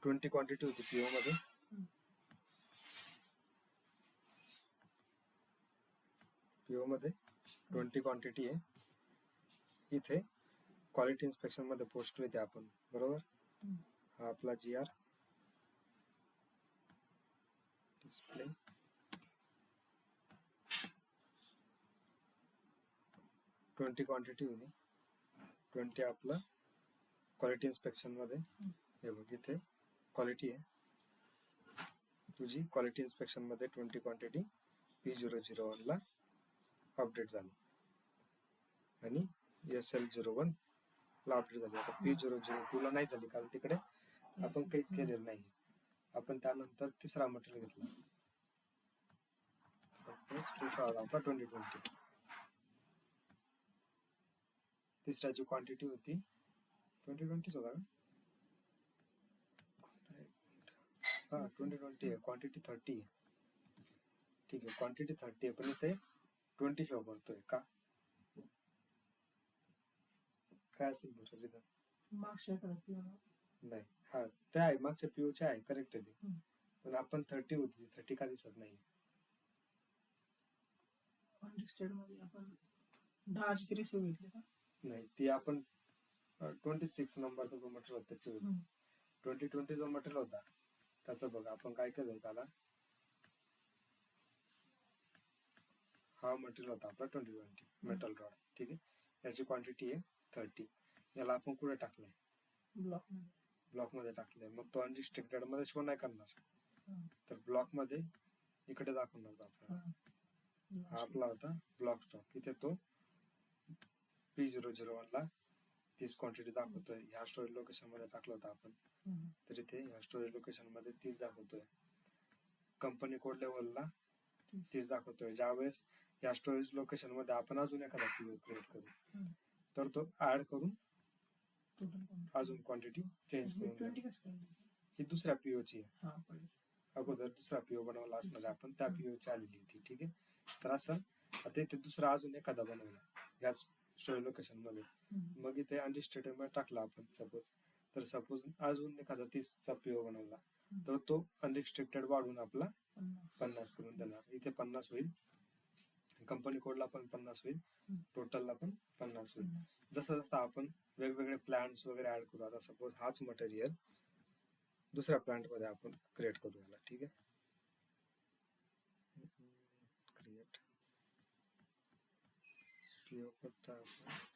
S1: 20 क्वांटिटी होती पीओ मध्ये. पीओ मध्ये 20 क्वांटिटी आहे. इथे क्वालिटी इन्स्पेक्शन मध्ये पोस्ट केली होती आपण, बरोबर. हा आपला GR डिस्प्ले 20 क्वांटिटी होती. 20 आपलं क्वालिटी इन्स्पेक्शन मध्ये. हे बघ इथे क्वालिटी आहे तुझी. क्वालिटी इन्स्पेक्शन मध्ये 20 क्वांटिटी P001 ला अपडेट झाली आणि SL01 ला अपडेट झाली. आता P002 ला नाही झाली, कारण तिकडे आपण काहीच केलेलं नाही. आपण त्यानंतर तिसरा मटेरियल घेतला. तिसरा होता आपला 2020. तिसऱ्याची क्वांटिटी होती 2020 होता का? हा 2020 आहे. क्वांटिटी 30 आहे, ठीक आहे. क्वांटिटी 30 आहे, पण इथे 20 शो करतोय का? काय असेल बरं रिझन? नाही, हा ते आहे मागच्या पीओचे आहे, करेक्ट आहे ते. पण आपण 30 होती, 30 का दिसत नाही?
S2: मध्ये आपण 10 ची रिसिव्ह घेतली का?
S1: नाही, ती आपण 26 नंबरचा जो मटेरियल होता त्याची होती. 2020 जो मटेरियल होता त्याचं बघा आपण काय केलंय त्याला. हा मटेरियल होता आपला 2020 मेटल रॉड, ठीक आहे. याची क्वांटिटी आहे 30. याला आपण कुठे टाकलंय? ब्लॉक मध्ये टाकलंय. मग तो अनरिस्ट्रिक्टेड मध्ये शो नाही करणार, तर ब्लॉक मध्ये इकडे दाखवणार आपल्याला. हा आपला होता ब्लॉक स्टॉक. इथे तो P001 ला 30 क्वांटिटी दाखवतोय. ह्या स्टोरेज लोकेशन मध्ये टाकलं होतं आपण, तर इथे ह्या स्टोरेज लोकेशन मध्ये 30 दाखवतोय. कंपनी कोड लेवलला 30 दाखवतोय. ज्यावेळेस या स्टोरेज लोकेशन मध्ये आपण अजून एखादा पीओ क्रिएट करू, तर तो ऍड करून अजून क्वांटिटी चेंज करून. ही दुसऱ्या पीओची आहे. अगोदर दुसरा पीओ बनवला असणार आपण, त्या पीओची आलेली ती, ठीक आहे. तर असं आता इथे दुसरा अजून एखादा बनवला याच स्टोरेज लोकेशन मध्ये. मग इथे अनरिस्ट्रिक्टेड मध्ये टाकला आपण सपोज, तर सपोज अजून एखादा 30चा पीओ बनवला, तर तो अनरिस्ट्रिक्टेड वाढून आपला 50 करून देणार. इथे 50 होईल, कंपनी कोडला पण 50 होईल, टोटलला पण 50 होईल. जसं जसं आपण वेगवेगळे प्लांट्स वगैरे ऍड करू. आता सपोज हाच मटेरियल दुसऱ्या प्लांट मध्ये आपण क्रिएट करू याला, ठीक आहे. क्रिएट पीओ करता आपण.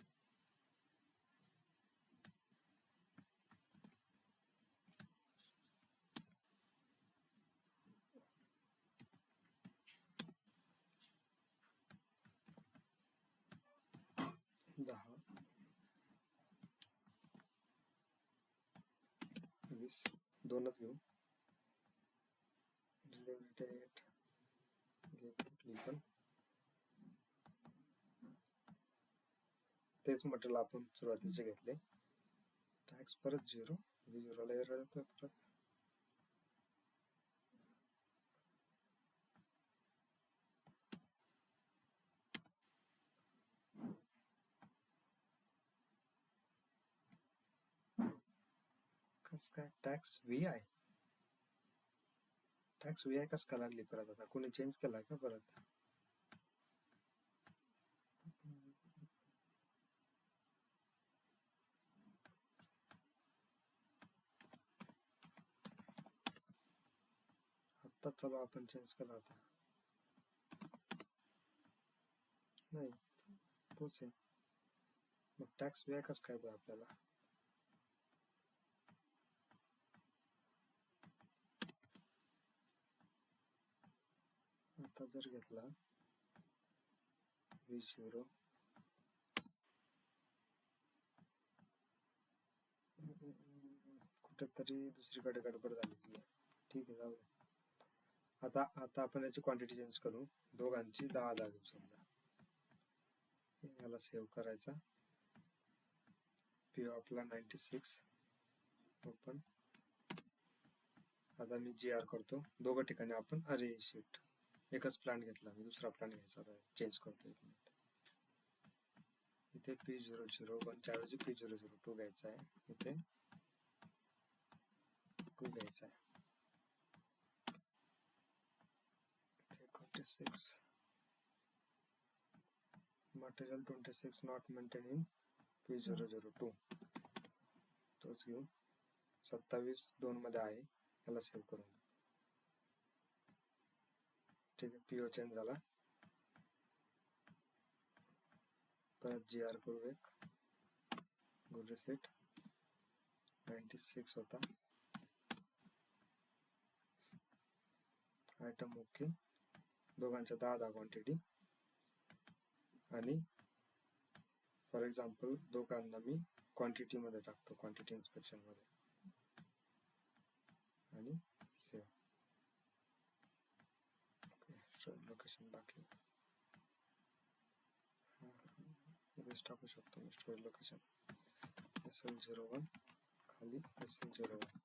S1: दहा 20 दोनच घेऊ. डिलिव्हरी डेट कुठली पण, तेच मटेरियल आपण सुरुवातीचे घेतले. टॅक्स परत 0, V0 एरर येतोय परत. कस काय टॅक्स VI? टॅक्स VI कस का लागली परत? आता कोणी चेंज केलाय का परत? आता चलो आपण चेंज केला होता. नाही, तोच आहे. मग टॅक्स VI कस काय आपल्याला? आता जर घेतला V0 कुठेतरी दुसरीकडे गडबड झालेली आहे. ठीक आहे, जाऊ दे. आता आपण याची क्वांटिटी चेंज करू. दोघांची 10 घेऊ समजा. याला सेव्ह करायचा. पी आपला 96 ओपन. आता मी GR करतो. दोघं ठिकाणी आपण अरे शिट एकच प्लांट घेतला मी, दुसरा प्लांट घ्यायचा. आता चेंज करतो 1 मिनिट. इथे P001 च्या ऐवजी P002 घ्यायचा आहे. इथे 2 घ्यायचा आहे. इथे 26 material 26 not maintain in P002 तोच घेऊ. 27 2 मध्ये आहे, त्याला सेव्ह करून घेऊ. ठीक आहे, PO चेंज झाला. परत GR करू. एक गुड रिसेट. 96 होता. Item okay. दोघांच्या 10 क्वांटिटी. आणि फॉर एक्झाम्पल दोघांना मी क्वांटिटी मध्ये टाकतो, क्वांटिटी इन्स्पेक्शन मध्ये. आणि सेव्ह. लोकेशन बाकी इथेच टाकू शकतो मी स्टोरेज लोकेशन. SL01 खाली SL01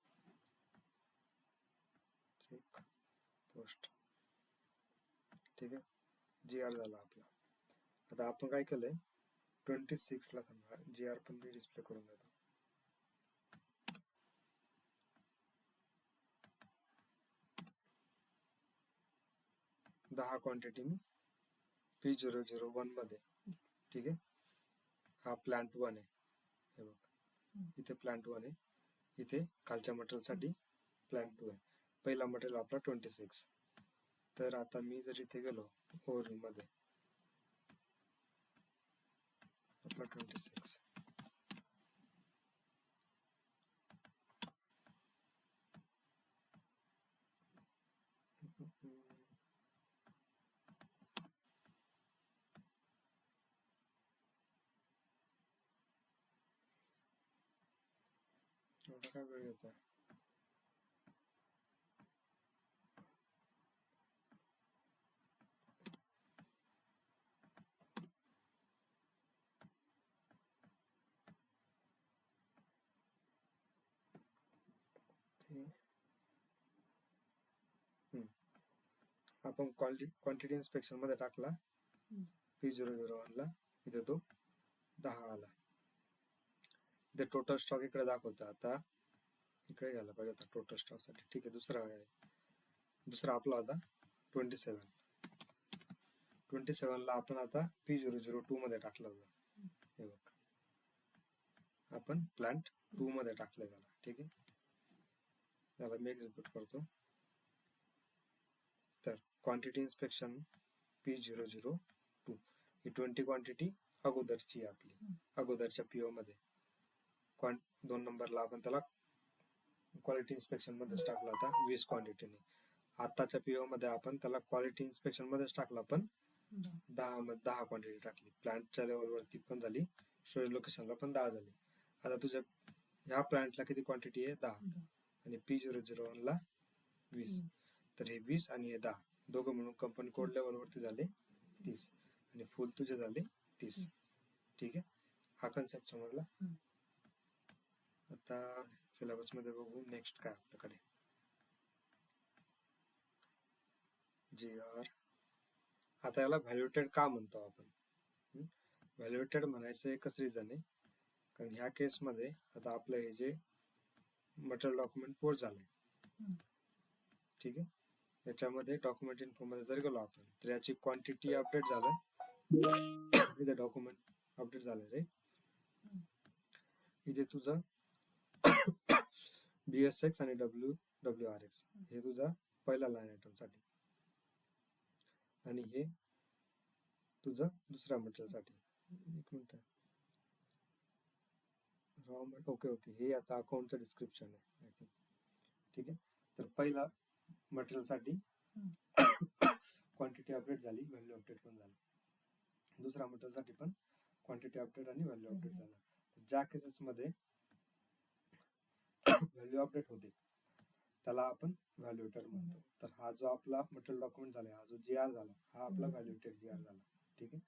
S1: चेक पोस्ट. ठीक आहे, GR झाला आपला. आता आपण काय केलंय, 26 ला थांबा. GR पण मी डिस्प्ले करून देतो. दहा क्वांटिटी मी P001 मध्ये. ठीक आहे, हा प्लांट 1 आहे. हे बघ, इथे प्लांट 1 आहे. इथे खालच्या मटेरियल साठी प्लांट 2 आहे. पहिला मटेरियल आपला 26. तर आता मी जर इथे गेलो ओव्हरव्ह्यू मध्ये, आपला 26. एवढा काय वेळ येतोय. आपण क्वांटिटी इन्स्पेक्शन मध्ये टाकला P001 ला. इथे तो 10 आला. इथे टोटल स्टॉक इकडे दाखवतो. आता इकडे घ्यायला पाहिजे होता टोटल स्टॉक साठी. ठीक आहे, दुसरा आपला होता 27. 27 ला आपण आता P002 मध्ये टाकलं होतं. हे बघ, आपण प्लांट 2 मध्ये टाकलं त्याला. ठीक आहे, त्याला मी एक्झिक्यूट करतो. तर क्वांटिटी इन्स्पेक्शन P002 ही 20 क्वांटिटी अगोदरची आहे आपली, अगोदरच्या PO मध्ये. 2 नंबरला आपण त्याला क्वालिटी इन्स्पेक्शन मध्येच टाकला होता 20 क्वांटिटीने. आताच्या PO मध्ये आपण त्याला क्वालिटी इन्स्पेक्शन मध्येच टाकला, पण 10 क्वांटिटी टाकली. प्लांटच्या लेवलवरती पण झाली, स्टोरेज लोकेशनला पण 10 झाली. आता तुझ्या ह्या प्लांटला किती क्वांटिटी आहे? 10. आणि P001 ला 20. तर हे 20 आणि हे 10 दोघं मिळून कंपनी कोड लेवलवरती झाले 30. आणि फुल तुझे झाले 30. ठीक आहे, हा कन्सेप्ट समजला. आता सिलेबस मध्ये बघू नेक्स्ट काय आपल्याकडे. GR. आता याला व्हॅल्युएटेड का म्हणतो आपण? व्हॅल्युएटेड म्हणायचं एकच रिझन आहे, कारण ह्या केस मध्ये आता आपलं हे जे मटेरियल डॉक्युमेंट पोस्ट झालंय. ठीक आहे, याच्यामध्ये डॉक्युमेंट इन्फो मध्ये जर गेलो आपण, तर याची क्वांटिटी अपडेट झालंय. इथे डॉक्युमेंट अपडेट झालंय रे. इथे तुझं BSX आणि WRX हे तुझा पहिला लाईन आयटम साठी, आणि हे तुझं दुसऱ्या मटेरियल साठी. 1 मिनिट. ओके, हे याचा अकाउंटचं डिस्क्रिप्शन आहे आय थिंक. ठीक आहे, तर पहिला मटेरियल साठी क्वांटिटी अपडेट झाली, व्हॅल्यू अपडेट पण झाली. दुसऱ्या मटेरियलसाठी पण क्वांटिटी अपडेट आणि व्हॅल्यू अपडेट झाला. ज्या केसेसमध्ये व्हॅल्यू अपडेट होते त्याला आपण व्हॅल्युएटर म्हणतो. तर हा जो आपला मटेरियल डॉक्युमेंट झाला, हा जो जी आर झाला, हा आपला व्हॅल्युएटेड जी आर झाला. ठीक आहे.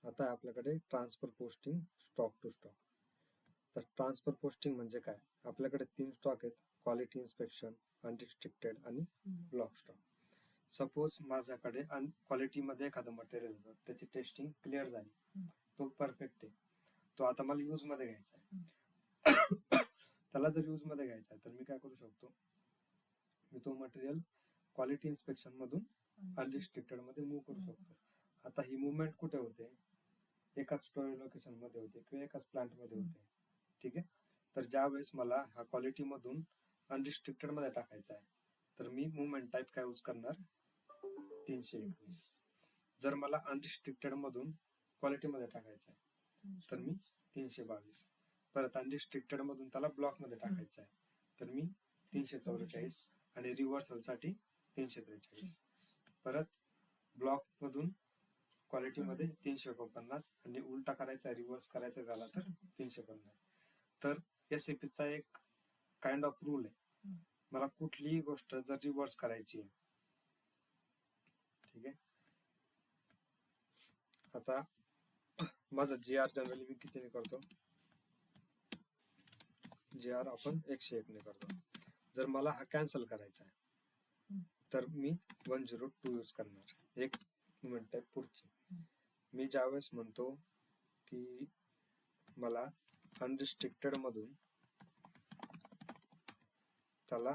S1: आता आपल्याकडे transfer posting, stock to stock. तर ट्रान्सफर पोस्टिंग म्हणजे काय? आपल्याकडे 3 स्टॉक आहेत, क्वालिटी इन्स्पेक्शन, अनरिस्ट्रिक्टेड आणि ब्लॉक स्टॉक. सपोज माझ्याकडे क्वालिटीमध्ये एखादं मटेरियल होतं, त्याची टेस्टिंग क्लिअर झाली, तो परफेक्ट आहे, तो आता मला यूज मध्ये घ्यायचा आहे. त्याला जर यूज मध्ये घ्यायचा आहे तर मी काय करू शकतो, मी तो मटेरियल क्वालिटी इन्स्पेक्शन मधून अनरिस्ट्रिक्टेड मध्ये मूव्ह करू शकतो. आता ही मुवमेंट कुठे होते? एकाच स्टोरेज लोकेशन मध्ये होते किंवा एकाच प्लांट मध्ये होते. ठीक आहे. तर ज्या वेळेस मला हा क्वालिटी मधून अनरिस्ट्रिक्टेड मध्ये टाकायचा आहे तर मी मुवमेंट टाईप काय यूज करणार? 321. जर मला अनरिस्ट्रिक्टेड मधून क्वालिटी मध्ये टाकायचं आहे तर मी 322. परत अनरिस्ट्रिक्टेड मधून त्याला ब्लॉक मध्ये टाकायचं आहे तर मी 344 आणि रिव्हर्सल साठी 343. परत ब्लॉक मधून क्वालिटी मध्ये 349 आणि उलटा करायचा, रिव्हर्स करायचा झाला तर 350. तर SAP चा एक काइंड ऑफ रूल आहे, मला कुठलीही गोष्ट जर रिव्हर्स करायची आहे, ठीक आहे. आता माझा GR जनरली मी कितीने करतो? GR आपण 101 ने करतो. जर मला हा कॅन्सल करायचा आहे तर मी 102 यूज करणार. एक मोमेंट आहे पुढची. मी ज्यावेळेस म्हणतो की मला अनरिस्ट्रिक्टेड मधून त्याला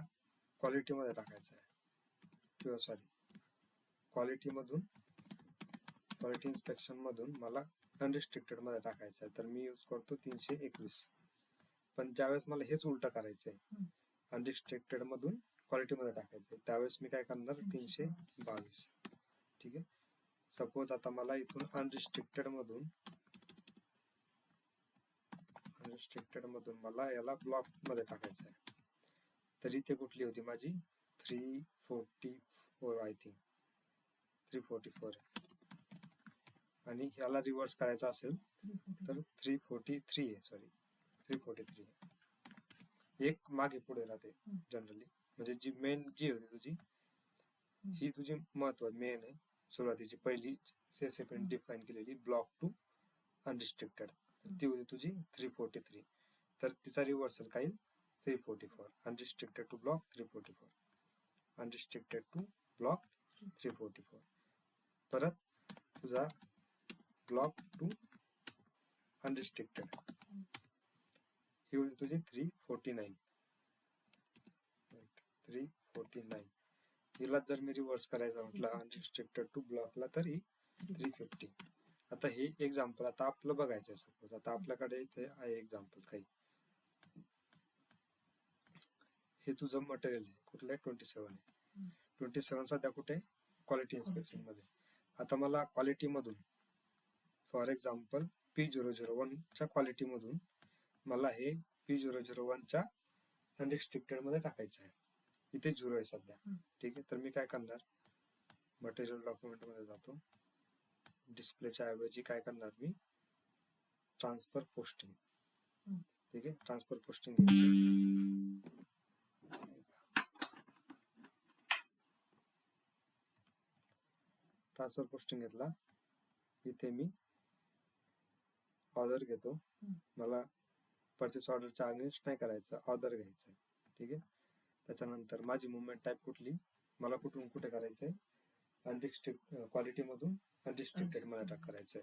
S1: क्वालिटी मध्ये टाकायचं आहे, किंवा सॉरी क्वालिटी इन्स्पेक्शन मधून मला अनरिस्ट्रिक्टेड मध्ये टाकायचं आहे तर मी यूज करतो 321. पण ज्यावेळेस मला हेच उलट करायचंय, अनरिस्ट्रिक्टेड मधून क्वालिटी मध्ये टाकायचंय, त्यावेळेस मी काय करणार? 322. ठीक आहे. सपोज आता मला इथून अनरिस्ट्रिक्टेड मधून मला याला ब्लॉक मध्ये टाकायचं आहे, तर इथे कुठली होती माझी? 344 आय थिंक 344 आहे. आणि ह्याला रिव्हर्स करायचा असेल तर 343 आहे, सॉरी 343 आहे. एक मागे पुढे राहते जनरली, म्हणजे जी मेन जी होती तुझी, ही तुझी महत्व मेन आहे, सुरुवातीची पहिली SAP डिफाईन केलेली ब्लॉक टू अनरिस्ट्रिक्टेड, ती होती तुझी 343. तर तिचा रिव्हर्सल काय? 344. Unrestricted to block 344, unrestricted to block 344. परत तुझा ब्लॉक टू अनरिस्ट्रिक्टेड ही होती तुझी 349. हिला जर मी रिव्हर्स करायचं म्हटलं अनरिस्ट्रिक्टेड टू ब्लॉकला तर ही 350. आता हे एक्झाम्पल आता आपलं बघायचं आहे. सपोज आता आपल्याकडे इथे आहे एक्झाम्पल काही, हे तुझं मटेरियल आहे, कुठलं आहे? 27 आहे. 27 सध्या कुठे? क्वालिटी इन्स्पेक्शन मध्ये. आता मला क्वालिटी मधून, फॉर एक्झाम्पल P001 च्या क्वालिटी मधून मला हे P001 च्या अनरिस्ट्रिक्टेड मध्ये टाकायचं आहे. इथे 0 आहे सध्या. ठीक आहे. तर मी काय करणार? मटेरियल डॉक्युमेंट मध्ये जातो, डिस्प्लेच्या ऐवजी काय करणार मी? Transfer posting. ठीक आहे. ट्रान्सफर पोस्टिंग घ्यायची. ट्रान्सफर पोस्टिंग घेतला, इथे मी ऑर्डर घेतो. मला परचेस ऑर्डरच्या अगेन्स्ट नाही करायचं, ऑर्डर घ्यायचं. ठीक आहे. त्याच्यानंतर माझी मुवमेंट टाईप कुठली? मला कुठून कुठे करायचंय? क्वालिटी मधून अनरिस्ट्रिक्टेड मध्ये करायचंय,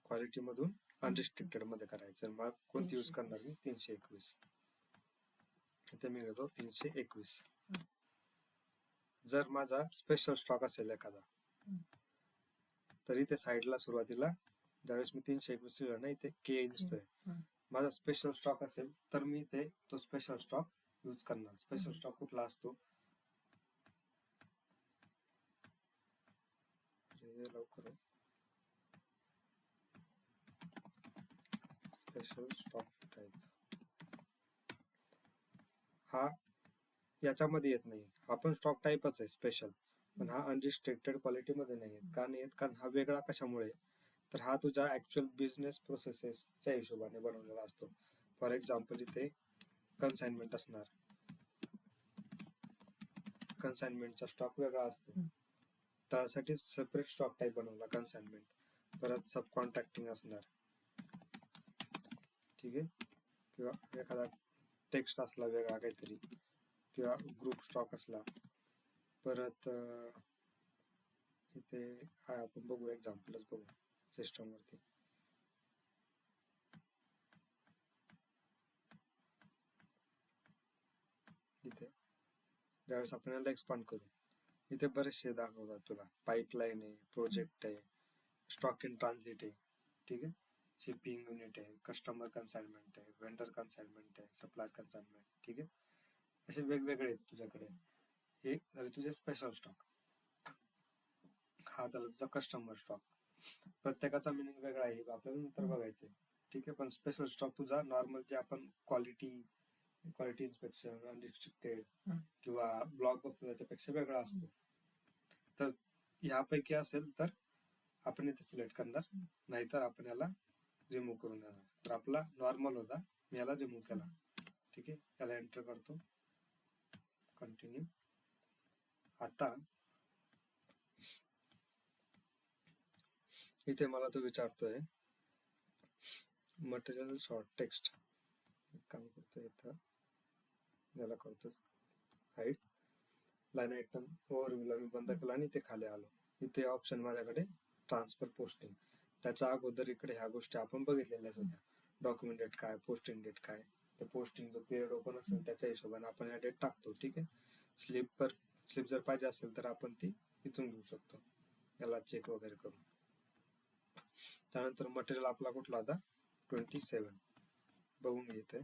S1: क्वालिटी मधून अनरिस्ट्रिक्टेड मध्ये करायचं. मग कोणती यूज करणार मी? 321. इथे मी घेतो 321. जर माझा स्पेशल स्टॉक असेल एखादा, तर इथे साईडला सुरुवातीला ज्यावेळेस मी 321 लिहिलं ना, इथे के दिसतोय. माझा स्पेशल स्टॉक असेल तर मी इथे तो स्पेशल स्टॉक यूज करणार. स्पेशल स्टॉक कुठला असतो? लवकर, स्पेशल स्टॉक टाइप हा याच्यामध्ये येत नाही. हा पण स्टॉक टाईपच आहे स्पेशल, पण हा अनरिस्ट्रिक्टेड क्वालिटीमध्ये नाही येत. का नाही येत? कारण हा वेगळा कशामुळे? तर हा तुझ्या ऍक्च्युअल बिझनेस प्रोसेसेसच्या हिशोबाने बनवलेला असतो. फॉर एक्झाम्पल इथे कन्साइनमेंट असणार, कन्साइनमेंटचा स्टॉक वेगळा असतो, त्यासाठी सेपरेट स्टॉक टाईप बनवला कन्साइनमेंट. परत सब कॉन्ट्रॅक्टिंग असणार, ठीक आहे, किंवा एखादा टेक्स्ट असला वेगळा काहीतरी, किंवा ग्रुप स्टॉक असला. परत इथे हा आपण बघू, एक्झाम्पलच बघू सिस्टम वरती. इथे ज्यावेळेस आपण याला एक्सपांड करू, इथे बरेचसे दाखवतात तुला. पाईपलाईन आहे, प्रोजेक्ट आहे, स्टॉक इन ट्रान्झिट आहे, ठीक आहे, शिपिंग युनिट आहे, कस्टमर कन्साइनमेंट आहे, वेंडर कन्साइनमेंट आहे, सप्लायर कन्साइनमेंट, ठीक आहे. असे वेगवेगळे आहेत तुझ्याकडे. हे झाले तुझे स्पेशल स्टॉक. हा झाला तुझा कस्टमर स्टॉक. प्रत्येकाचा मिनिंग वेगळा आहे, आपल्याला नंतर बघायचंय, ठीक आहे. पण स्पेशल स्टॉक तुझा नॉर्मल जे आपण क्वालिटी इन्स्पेक्शन, अनरिस्ट्रिक्टेड किंवा ब्लॉक बघतो त्याच्यापेक्षा वेगळा असतो. तर ह्यापैकी असेल तर आपण इथे सिलेक्ट करणार, नाहीतर आपण याला रिमूव्ह करून देणार. तर आपला नॉर्मल होता, मी याला रिमूव्ह केला, ठीक आहे. याला एंटर करतो, कंटिन्यू. आता इथे मला तो विचारतोय मटेरियल शॉर्ट टेक्स्ट. काम करतो इथं, याला करतो हाईड. लाईन आयटम ओव्हरव्ह्यूला मी बंद केला आणि इथे खाली आलो. इथे ऑप्शन माझ्याकडे ट्रान्सफर पोस्टिंग. त्याच्या अगोदर इकडे ह्या गोष्टी आपण बघितलेल्याच होत्या. डॉक्युमेंट डेट काय, पोस्टिंग डेट काय, तर पोस्टिंग जो पिरियड ओपन असेल त्याच्या हिशोबाने आपण या डेट टाकतो, ठीक आहे. स्लिप जर पाहिजे असेल तर आपण ती इथून घेऊ शकतो, याला चेक वगैरे करून. त्यानंतर मटेरियल आपला कुठला होता, 27. बघून घेते,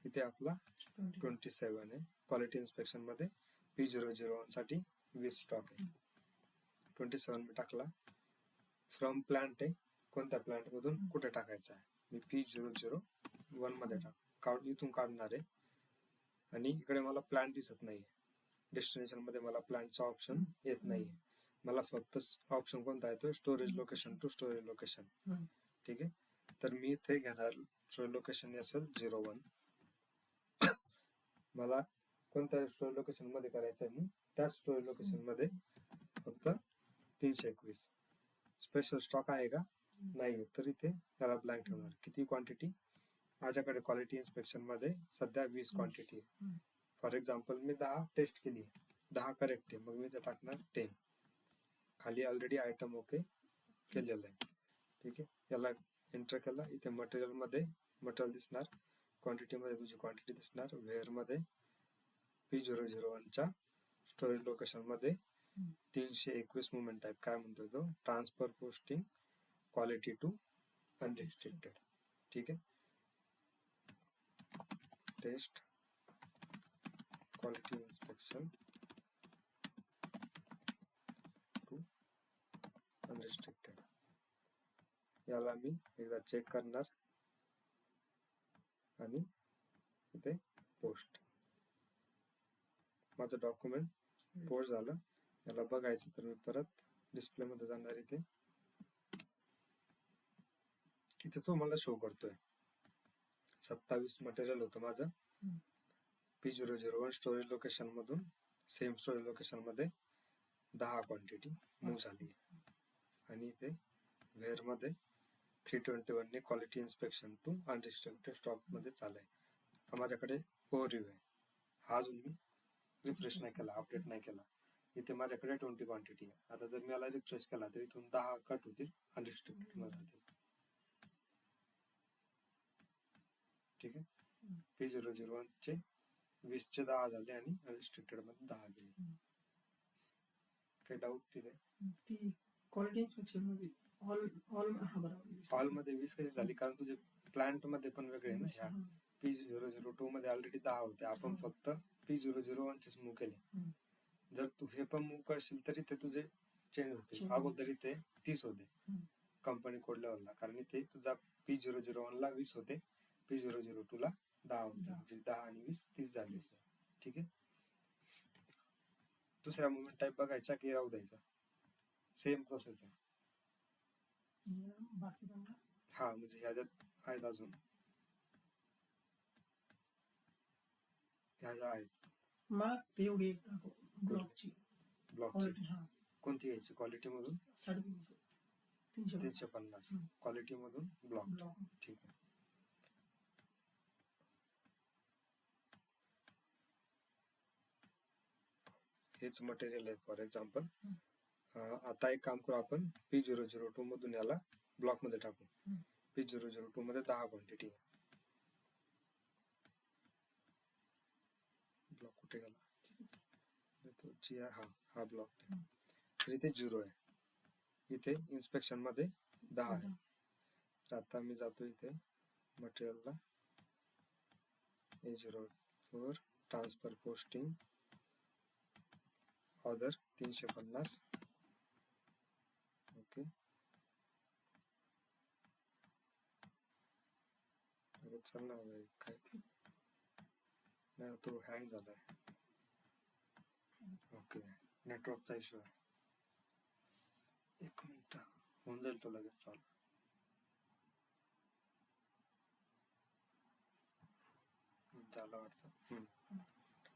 S1: इथे आपला 27 आहे. क्वालिटी इन्स्पेक्शन मध्ये P001 साठी 20 स्टॉक आहे. 27 मी टाकला. फ्रॉम प्लांट आहे, कोणत्या प्लांट मधून कुठे टाकायचा आहे, मी P001 मध्ये इथून काढणार आहे. आणि इकडे मला प्लांट दिसत नाहीये, डेस्टिनेशन मध्ये मला प्लांटचा ऑप्शन येत नाहीये. मला फक्त ऑप्शन कोणता येतोय, storage location to storage location, ठीक आहे. तर मी इथे घेणार स्टोरेज लोकेशन असेल 01. मला कोणत्या स्टोरेज लोकेशन मध्ये करायचं आहे, मी त्याच स्टोरेज लोकेशन मध्ये फक्त 321. स्पेशल स्टॉक आहे का, नाही, तर इथे त्याला ब्लँक ठेवणार. किती क्वांटिटी, माझ्याकडे क्वालिटी इन्स्पेक्शन मध्ये सध्या 20 क्वांटिटी आहे. फॉर एक्झाम्पल मी 10 टेस्ट केली, 10 करेक्ट आहे, मग मी ते टाकणार 10. खाली ऑलरेडी आयटम ओके केलेलं आहे, ठीक आहे. याला एंटर केला. इथे मटेरियल मध्ये मटेरियल दिसणार, क्वांटिटी मध्ये तुझी क्वांटिटी दिसणार, वेअर मध्ये P001 च्या स्टोरेज लोकेशन मध्ये 321 मुवमेंट टाईप. काय म्हणतोय तो, transfer posting quality to unrestricted, ठीक आहे. Test quality inspection to unrestricted. याला मी एकदा चेक करणार आणि इथे पोस्ट. माझं डॉक्युमेंट पोस्ट झालं. याला बघायचं तर मी परत डिस्प्ले मध्ये जाणार. इथे तो मला शो करतोय 27 मटेरियल होतं माझं. P001 स्टोरेज लोकेशन मधून सेम स्टोरेज लोकेशन मध्ये 10 क्वांटिटी मूव्ह झाली. आणि इथे वेअर मध्ये 321 ने quality inspection to unrestricted stock मध्ये चालय. हा माझ्याकडे ओव्हरव्ह्यू आहे. हा अजून मी रिफ्रेश नाही केला, अपडेट नाही केला. इथे माझ्याकडे 20 क्वांटिटी आहे. आता जर मी याला रिफ्रेश केला तर इथून 10 कट होतील, अनरिस्ट्रिक्टेड मध्ये राहतील, ठीक आहे. P001 चे 20 चे 10 झाले आणि अनरिस्ट्रिक्टेड मध्ये 10 गेले. काही डाऊट तिथे?
S2: ती क्वालिटी इन्स्पेक्शन मध्ये
S1: ऑल मध्ये 20 कशी झाली, कारण तुझे प्लांट मध्ये पण वेगळे ना. ह्या P002 मध्ये ऑलरेडी 10 होते, आपण फक्त P001 चेच मूव्ह केले. जर तू हे पण मूव्ह करशील तरी ते तुझे चेंज होते. अगोदर इथे 30 होते कंपनी कोड लेवलला, कारण इथे तुझा P001 ला 20 होते, P002 ला 10 होते,
S2: 10.
S1: म्हणजे 10 आणि 20 30 झाले. ठीक आहे. दुसऱ्या मुवमेंट टाईप बघायचा की राहू द्यायचा? सेम प्रोसेस आहे.
S2: बाकी पण का?
S1: हा, म्हणजे ह्याच्यात आहेत अजून, ह्या ज्या आहेत
S2: मला तेवढी एक दाखव ब्लॉकची
S1: ब्लॉकची.
S2: क्वालिटी. हा,
S1: कोणती घ्यायची? क्वालिटी मधून
S2: 350
S1: 350 क्वालिटी मधून ब्लॉक.
S2: ब्लॉक.
S1: ठीक आहे. हेच मटेरियल आहे फॉर एक्झाम्पल. आता एक काम करू आपण, P002 मधून याला ब्लॉक मध्ये टाकू. P002 मध्ये 10 क्वांटिटी आहे. ब्लॉक कुठे गेला? हा ब्लॉक. तर इथे 0 आहे, इथे इन्स्पेक्शन मध्ये 10 आहे. तर आता मी जातो इथे मटेरियलला, A04 transfer posting order 350. Okay. चल ना काय नाही, तो हँग झालाय. ओके, नेटवर्कचा इश्यू आहे. एक मिनिट, होऊन जाईल तो लगेच सॉल्व. झालं वाटतं.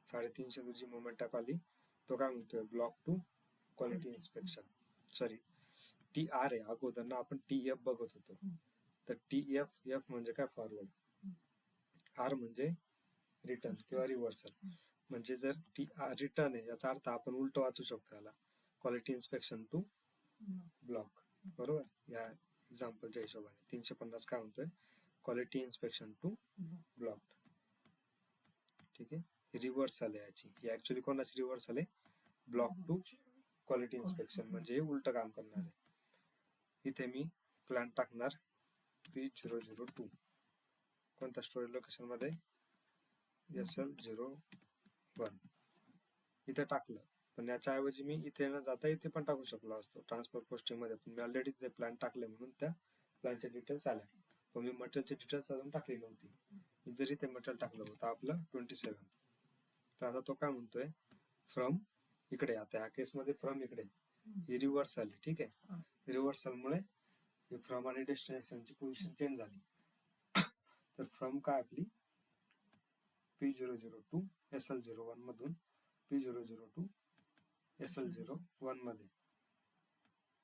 S1: 350 तुझी मोमेंट टाक आली. तो काय म्हणतोय? Block to quality inspection. Sorry, TR आहे अगोदर ना, आपण TF बघत होतो. तर TF म्हणजे काय? फॉरवर्ड. R म्हणजे रिटर्न किंवा रिव्हर्सल. म्हणजे जर TR रिटर्न आहे याचा अर्थ आपण उलट वाचू शकतो याला, क्वालिटी इन्स्पेक्शन टू ब्लॉक. बरोबर. या एक्झाम्पलच्या हिशोबाने 350 काय म्हणतोय? Quality inspection to block. ठीक आहे. रिव्हर्सल आहे याची. ही ऍक्च्युली कोणाची रिव्हर्सल आहे? ब्लॉक टू क्वालिटी इन्स्पेक्शन, म्हणजे उलट काम करणार आहे. इथे मी प्लॅन टाकणार P002. कोणत्या स्टोरेज लोकेशन मध्ये? SL01. इथे टाकलं, पण याच्याऐवजी मी इथे न जाता इथे पण टाकू शकलो असतो ट्रान्सफर पोस्टिंग मध्ये, पण मी ऑलरेडी तिथे प्लॅन टाकले म्हणून त्या प्लॅनचे डिटेल्स आल्या, पण मी मटेरियलचे डिटेल्स अजून टाकली नव्हती. जर इथे मटेरियल टाकलं होतं आपलं 27, तर आता तो काय म्हणतोय? फ्रॉम इकडे. आता ह्या केसमध्ये फ्रॉम इकडे, ही रिव्हर्सल आहे. ठीक आहे. रिव्हर्सल मुळे फ्रॉम आणि डेस्टिनेशनची पोझिशन चेंज झाली. तर फ्रॉम काय आपली P002 SL01 मधून P002 SL01 मध्ये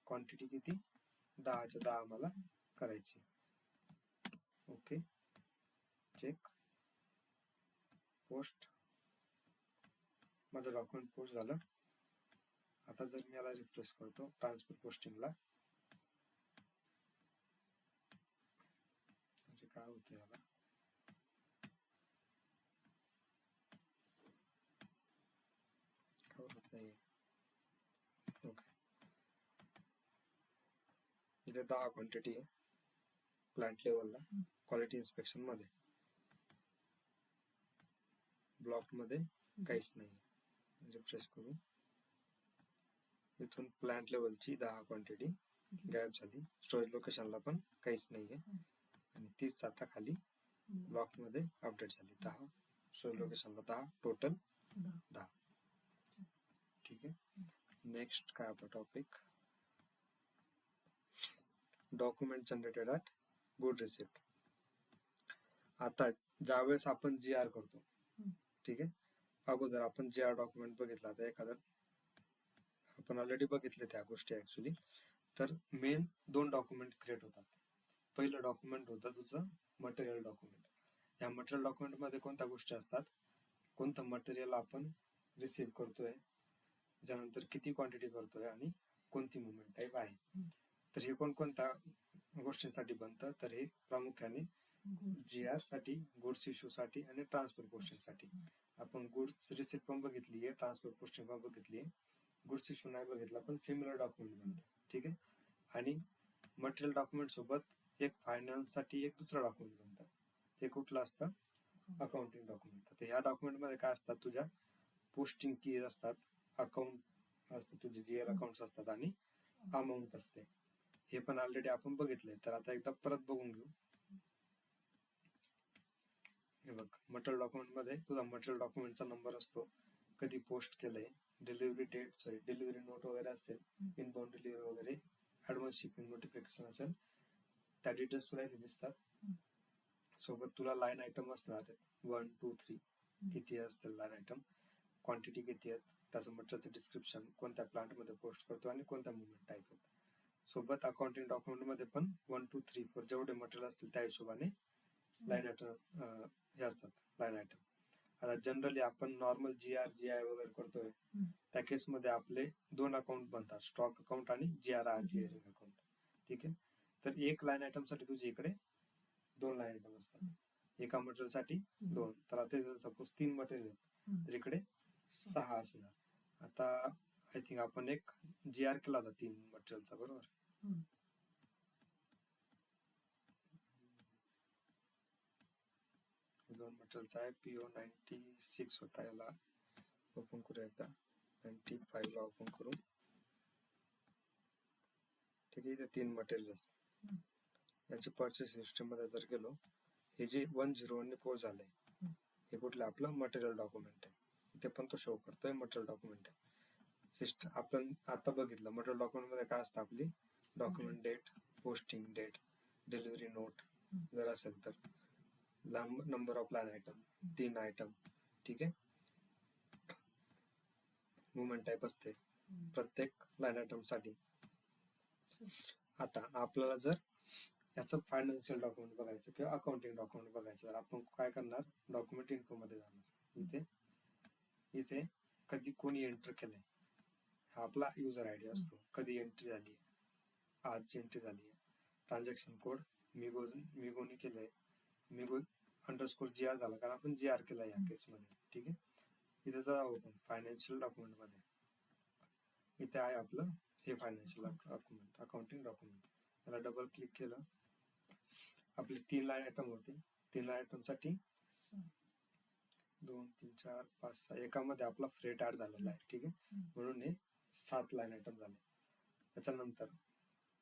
S1: क्वांटिटी किती? 10च्या 10 मला करायची. Okay, check post. माझं डॉक्युमेंट पोस्ट झालं. आता जर मी याला रिफ्रेश करतो ट्रान्सफर पोस्टिंगला, म्हणजे काय होतं याला? काय होत नाही. ओके, इथे 10 क्वांटिटी आहे प्लांट लेवलला क्वालिटी इन्स्पेक्शन मध्ये. ब्लॉक मध्ये काहीच नाही. रिफ्रेश करू, इथून प्लांट लेवलची 10 क्वांटिटी गायब झाली. स्टोरेज लोकेशनला पण काहीच नाहीये, आणि तीच आता खाली ब्लॉक मध्ये अपडेट झाली. 10 स्टोरेज लोकेशनला 10, टोटल 10. ठीक आहे. नेक्स्ट काय आपला topic? Document generated at good receipt. आता ज्यावेळेस आपण GR करतो, ठीक आहे, अगोदर आपण GR डॉक्युमेंट बघितला. आता एखादा आपण ऑलरेडी बघितले त्या गोष्टी ऍक्च्युली. तर मेन 2 डॉक्युमेंट क्रिएट होतात. पहिलं डॉक्युमेंट होतं तुझं मटेरियल डॉक्युमेंट. या मटेरियल डॉक्युमेंट मध्ये कोणत्या गोष्टी असतात? कोणतं मटेरियल आपण रिसीव्ह करतोय, त्याच्यानंतर किती क्वांटिटी करतोय, आणि कोणती मुवमेंट टाईप आहे. तर हे कोणकोणत्या गोष्टींसाठी बनतं? तर हे प्रामुख्याने GR साठी, गुड्स इश्यू साठी आणि ट्रान्सफर पोस्टिंग साठी. आपण गुड्स रिसिप्ट पण बघितली आहे, ट्रान्सफर पोस्टिंग पण बघितली आहे. गुड्स इश्यू नाही बघितला, पण सिमिलर डॉक्युमेंट बनतं. ठीक आहे. आणि मटेरियल डॉक्युमेंट सोबत एक फायनान्स साठी एक दुसरा डॉक्युमेंट बनतं. ते कुठलं असतं? Accounting document. तर ह्या डॉक्युमेंट मध्ये काय असतात? तुझ्या पोस्टिंग कीज असतात, अकाउंट असतं, तुझे GL अकाउंट्स असतात, आणि अमाऊंट असते. हे पण ऑलरेडी आपण बघितले. तर आता एकदा परत बघून घेऊ. हे बघ, मटेरियल डॉक्युमेंट मध्ये तुझा मटेरियल डॉक्युमेंटचा नंबर असतो, कधी पोस्ट केलंय, डिलिव्हरी डेट, डिलिव्हरी नोट वगैरे असेल, इनबाउंड डिलिव्हरी वगैरे, ऍडव्हान्स शिपिंग नोटिफिकेशन असेल, त्या डिटेल्स तुला इथे दिसतात. सोबत तुला लाईन आयटम असणार 1, 2, 3 किती असतील लाईन आयटम, क्वांटिटी किती आहेत, त्याचं मटेरियलचं डिस्क्रिप्शन, कोणत्या प्लांट मध्ये पोस्ट करतो आणि कोणत्या मुवमेंट टाईप आहेत. सोबत अकाउंटिंग डॉक्युमेंट मध्ये पण 1, 2, 3, 4 जेवढे मटेरियल असतील त्या हिशोबाने लाईन आयटम हे असतात लाईन आयटम. आता जनरली आपण नॉर्मल GR वगैरे करतोय, त्या केस मध्ये आपले 2 अकाउंट बनतात, स्टॉक अकाउंट आणि GRR क्लिअरिंग अकाउंट. ठीक आहे, तर एक लाईन आयटम साठी तुझी इकडे 2 लाईन आयटम असतात, एका मटेरियल साठी 2. तर आता सपोज 3 मटेरियल आहेत, तर इकडे 6 असणार. आता आय थिंक आपण एक GR केला होता 3 मटेरियलचा, बरोबर. दोन मटेरियलचा आहे, PO 96 होता, याला ओपन करूया एकदा, 95 ला ओपन करू. ठीक आहे, इथे 3 मटेरियल असतात. याची परचेस हिस्ट्री मध्ये जर गेलो, हे जे 101 ने पोस्ट झालंय, हे कुठलं आपलं मटेरियल डॉक्युमेंट आहे, इथे पण तो शो करतोय मटेरियल डॉक्युमेंट आहे. सिस्टम आपण आता बघितलं, मटेरियल डॉक्युमेंट मध्ये काय असतं, आपली document date, posting date, delivery note जर असेल तर, number of line item 3 item. ठीक आहे, मुवमेंट टाईप असते प्रत्येक लाईन आयटम साठी. आता आपल्याला जर याचं फायनान्शियल डॉक्युमेंट बघायचं किंवा अकाउंटिंग डॉक्युमेंट बघायचं, तर आपण काय करणार, डॉक्युमेंट इन्फो मध्ये जाणार. इथे कधी कोणी एंटर केलंय हा आपला युजर आयडी असतो, कधी एंट्री झाली, आज एंट्री झाली, ट्रान्झॅक्शन कोड मिगोनी केलंय, मिगो _GR झाला, कारण आपण GR केला या केस मध्ये. ठीक आहे, इथे जर आपण फायनान्शियल डॉक्युमेंट मध्ये, इथे आहे आपलं हे फायनान्शियल डॉक्युमेंट, अकाउंटिंग डॉक्युमेंट. याला डबल क्लिक केलं, आपले 3 लाईन आयटम होते, 3 लाईन आयटम साठी 2, 3, 4, 5, 6 एकामध्ये आपला फ्रेट ऍड झालेला आहे. ठीक आहे, म्हणून हे 7 लाईन आयटम झाले. त्याच्यानंतर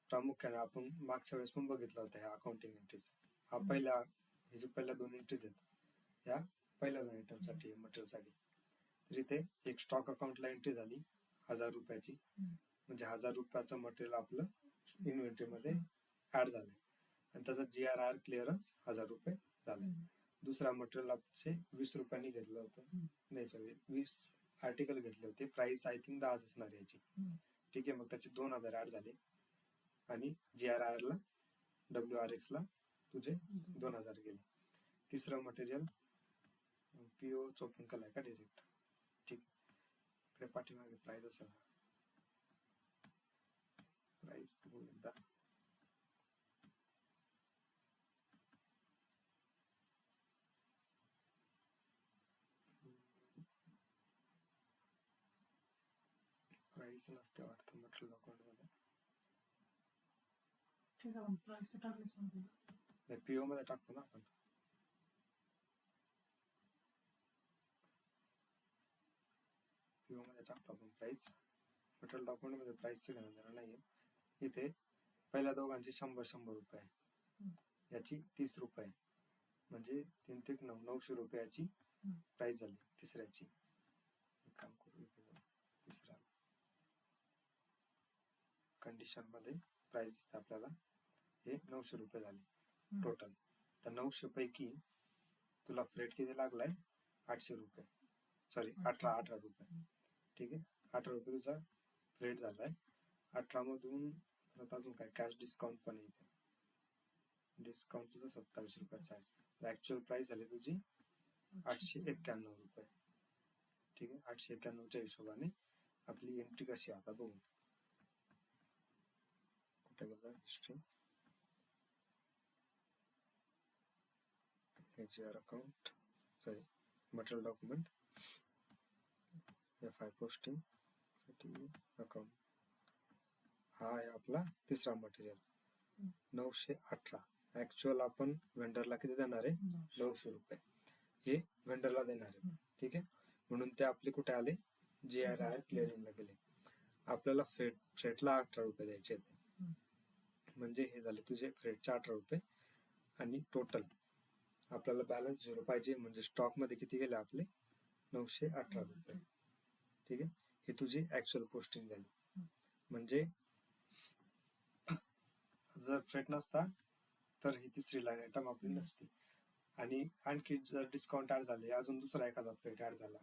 S1: प्रामुख्याने आपण मागच्या वेळेस पण बघितलं होतं ह्या अकाउंटिंग एंट्रीज, हा हे जे पहिल्या 2 एंट्रीज आहेत, ह्या पहिल्या 2 आयटम साठी, मटेरियल साठी. तर इथे एक स्टॉक अकाउंटला एंट्री झाली 1000 रुपयाची, म्हणजे 1000 रुपयाचं मटेरियल आपलं इन्व्हेंटरी मध्ये ऍड झालंय, आणि त्याचा GRR क्लिअरन्स 1000 रुपये झाले. दुसरा मटेरियल आपले 20 रुपयांनी घेतलं होतं, नाही सॉरी 20 आर्टिकल घेतले होते, प्राइस आय थिंक 10 असणार याची. ठीक आहे, मग त्याचे 2000 ऍड झाले, आणि GRR ला WRX ला तुझे 2000 गेले. तिसरं मटेरियल PO ओपन केलाय का डिरेक्ट. ठीक, इकडे पाठीमागे प्राइस असेल, प्राइस बघू एकदा. प्राइस नसते वाटतं मटेरियल डॉक्युमेंट मध्ये, PO मध्ये टाकतो ना आपण. PO मध्ये टाकतो आपण प्राइस, मटेरियल डॉक्युमेंट मध्ये प्राइसचं घेणं देणं नाहीये. इथे पहिल्या दोघांची 100 रुपये, याची 30 रुपये, म्हणजे 3 ते 9, 900 रुपयाची प्राइस झाली तिसऱ्याची. एक काम करू, तिसऱ्या कंडिशन मध्ये प्राइस दिसते आपल्याला, हे 900 रुपये झाले टोटल. तर 900 पैकी तुला फ्रेट किती लागलाय, 800 रुपये, सॉरी 18 रुपये. ठीक आहे, 18 रुपये तुझा फ्रेट झालाय. 18 मधून अजून काय कॅश डिस्काउंट पण येते, डिस्काउंट तुझा 27 रुपयाचा आहे. ऍक्च्युअल प्राइस झाली तुझी 891 रुपये. ठीक आहे, 891च्या हिशोबाने आपली एंट्री कशी आता बघू. कुठे गेला history, GR account, sorry material document, FI posting account, हा आहे आपला तिसरा मटेरियल 918. ऍक्च्युअल आपण वेंडरला किती देणार आहे, 900 रुपये हे वेंडरला देणार आहे. ठीक आहे, म्हणून ते आपले कुठे आले, GRR क्लिअरिंगला गेले. आपल्याला फ्रेटला 18 रुपये द्यायचे आहेत, म्हणजे हे झाले तुझे फ्रेटचे 18 रुपये, आणि टोटल आपल्याला बॅलन्स 0 पाहिजे, म्हणजे स्टॉक मध्ये किती गेले आपले 918 रुपये. ठीक आहे, ही तुझी ऍक्च्युअल पोस्टिंग झाली. म्हणजे जर फ्रेट नसता तर ही तिसरी लाईन आयटम आपली नसती. आणि आणखी जर डिस्काउंट ऍड झाले, अजून दुसरा एखादा फ्रेट ऍड झाला,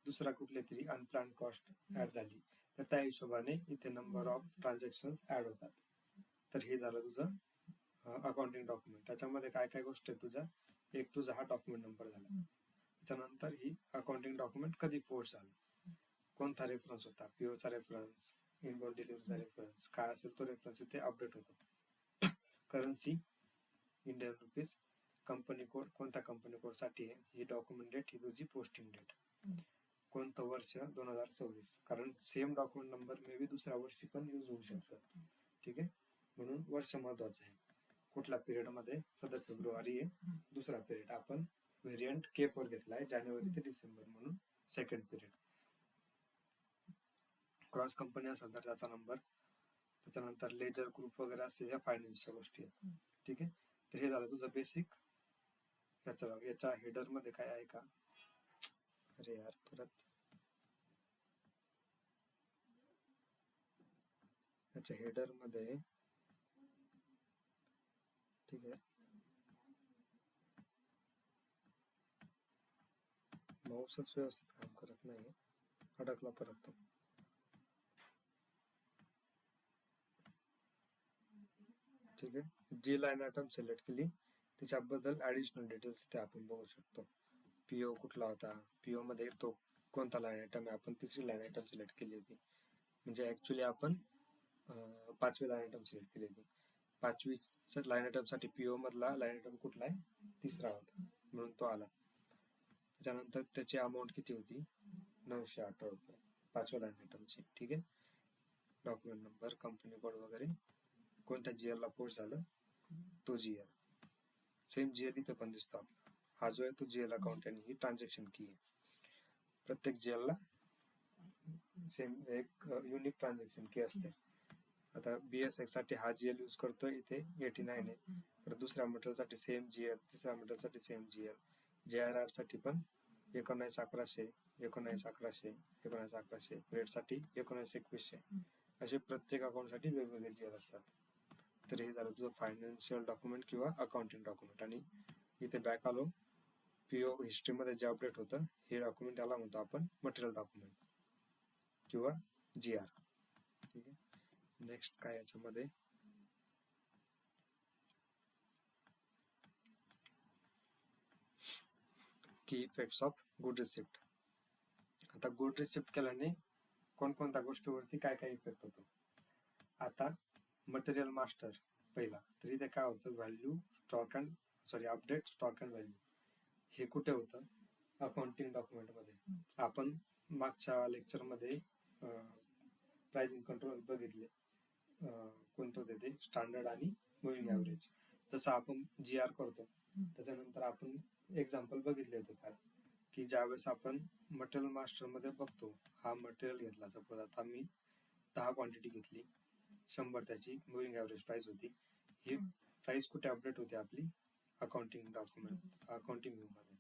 S1: दुसरा कुठली तरी अनप्लॅन कॉस्ट ऍड झाली, तर त्या हिशोबाने इथे नंबर ऑफ ट्रान्झॅक्शन ऍड होतात. तर हे झालं तुझं अकाउंटिंग डॉक्युमेंट. त्याच्यामध्ये काय काय गोष्टी आहेत तुझ्या, एक तुझा हा डॉक्युमेंट नंबर झाला, त्याच्यानंतर ही अकाउंटिंग डॉक्युमेंट कधी पोस्ट झालं, कोणता रेफरन्स होता, पीओचा रेफरन्स, इनबोर्ड डिलिव्हरीचा रेफरन्स, काय असेल तो रेफरन्स इथे अपडेट होतो. Currency Indian rupees, company code कोणत्या कंपनी कोड साठी आहे, ही डॉक्युमेंट डेट, ही तुझी पोस्टिंग डेट, कोणतं वर्ष 2026, कारण same document number may be दुसऱ्या वर्षी पण यूज होऊ शकतं. ठीक आहे, म्हणून वर्ष महत्वाचं आहे. कुठल्या पिरियड मध्ये, सध्या फेब्रुवारी आहे, दुसरा पिरियड आपण व्हेरियंट K4 घेतलाय, जानेवारी ते डिसेंबर म्हणून सेकंड पिरियड. क्रॉस कंपनी असेल तर त्याचा नंबर, त्याच्यानंतर लेजर ग्रुप वगैरे असेल, या फायनान्सच्या गोष्टी आहेत. ठीक आहे, तर हे झालं तुझं बेसिक. याच्या हेडर मध्ये काय आहे का, अरे यार परत, याच्या हेडर मध्ये, ठीक आहे, माऊसच व्यवस्थित काम करत नाही, अडकला परत तो. ठीक आहे, जी लाईन आयटम सिलेक्ट केली त्याच्याबद्दल ऍडिशनल डिटेल्स इथे आपण बघू शकतो. पीओ कुठला होता, पीओ मध्ये तो कोणता लाईन आयटम आहे, आपण तिसरी लाईन आयटम सिलेक्ट केली होती, म्हणजे ऍक्च्युली आपण 5वी लाईन आयटम सिलेक्ट केली होती. 5वी लाईन आयटम साठी पीओ मधला लाईन आयटम कुठला आहे, तिसरा होता, म्हणून तो आला. त्याच्यानंतर त्याची अमाऊंट किती होती, 918 रुपये 5व्या लाईन आयटमची. ठीक आहे, डॉक्युमेंट नंबर, कंपनी कोड वगैरे, कोणत्या जीएल ला पोस्ट झालं तो जीएल, सेम जीएल इथे पण दिसतो आपला. हा जो आहे तो जीएल अकाउंट आणि ही ट्रान्झॅक्शन की आहे. प्रत्येक जीएल ला सेम एक युनिक ट्रान्झॅक्शन की असते. आता बीएसएक्स साठी हा जीएल यूज करतोय, इथे 89 आहे. तर दुसऱ्या मटेरियल साठी सेम जीएल, तिसऱ्या मटेरियल साठी सेम जीएल, JRR साठी पण 191100, 191100, 191100, फ्रेट साठी 192100, असे प्रत्येक अकाउंट साठी वेगवेगळे जीएल असतात. तर हे झालं तुझं फायनान्शियल डॉक्युमेंट किंवा अकाउंटिंग डॉक्युमेंट. आणि इथे बॅक आलो, पीओ हिस्ट्री मध्ये जे अपडेट होतं हे डॉक्युमेंट, याला म्हणतो आपण मटेरियल डॉक्युमेंट किंवा जीआर. ठीक आहे, नेक्स्ट काय याच्यामध्ये, की इफेक्ट्स ऑफ गुड रिसिप्ट. आता गुड रिसिप्ट केल्याने कोणकोणत्या गोष्टीवरती काय काय इफेक्ट होतो. आता मटेरियल मास्टर पहिला, तर इथे काय होतं, value stock and update stock and value, हे कुठे होतं, अकाउंटिंग डॉक्युमेंट मध्ये. आपण मागच्या लेक्चर मध्ये प्राइसिंग कंट्रोल बघितले, कोणतं होते ते, स्टँडर्ड आणि मुव्हिंग ॲव्हरेज. जसं आपण जीआर करतो, त्याच्यानंतर आपण एक्झाम्पल बघितले होते काय, की ज्यावेळेस आपण मटेरियल मास्टर मध्ये बघतो, हा मटेरियल घेतला, सपोज आता मी 10 क्वांटिटी घेतली, 100 त्याची मुव्हिंग ॲव्हरेज प्राइस होती, ही प्राइस कुठे अपडेट होते आपली, अकाउंटिंग डॉक्युमेंट, अकाउंटिंग व्ह्यू मध्ये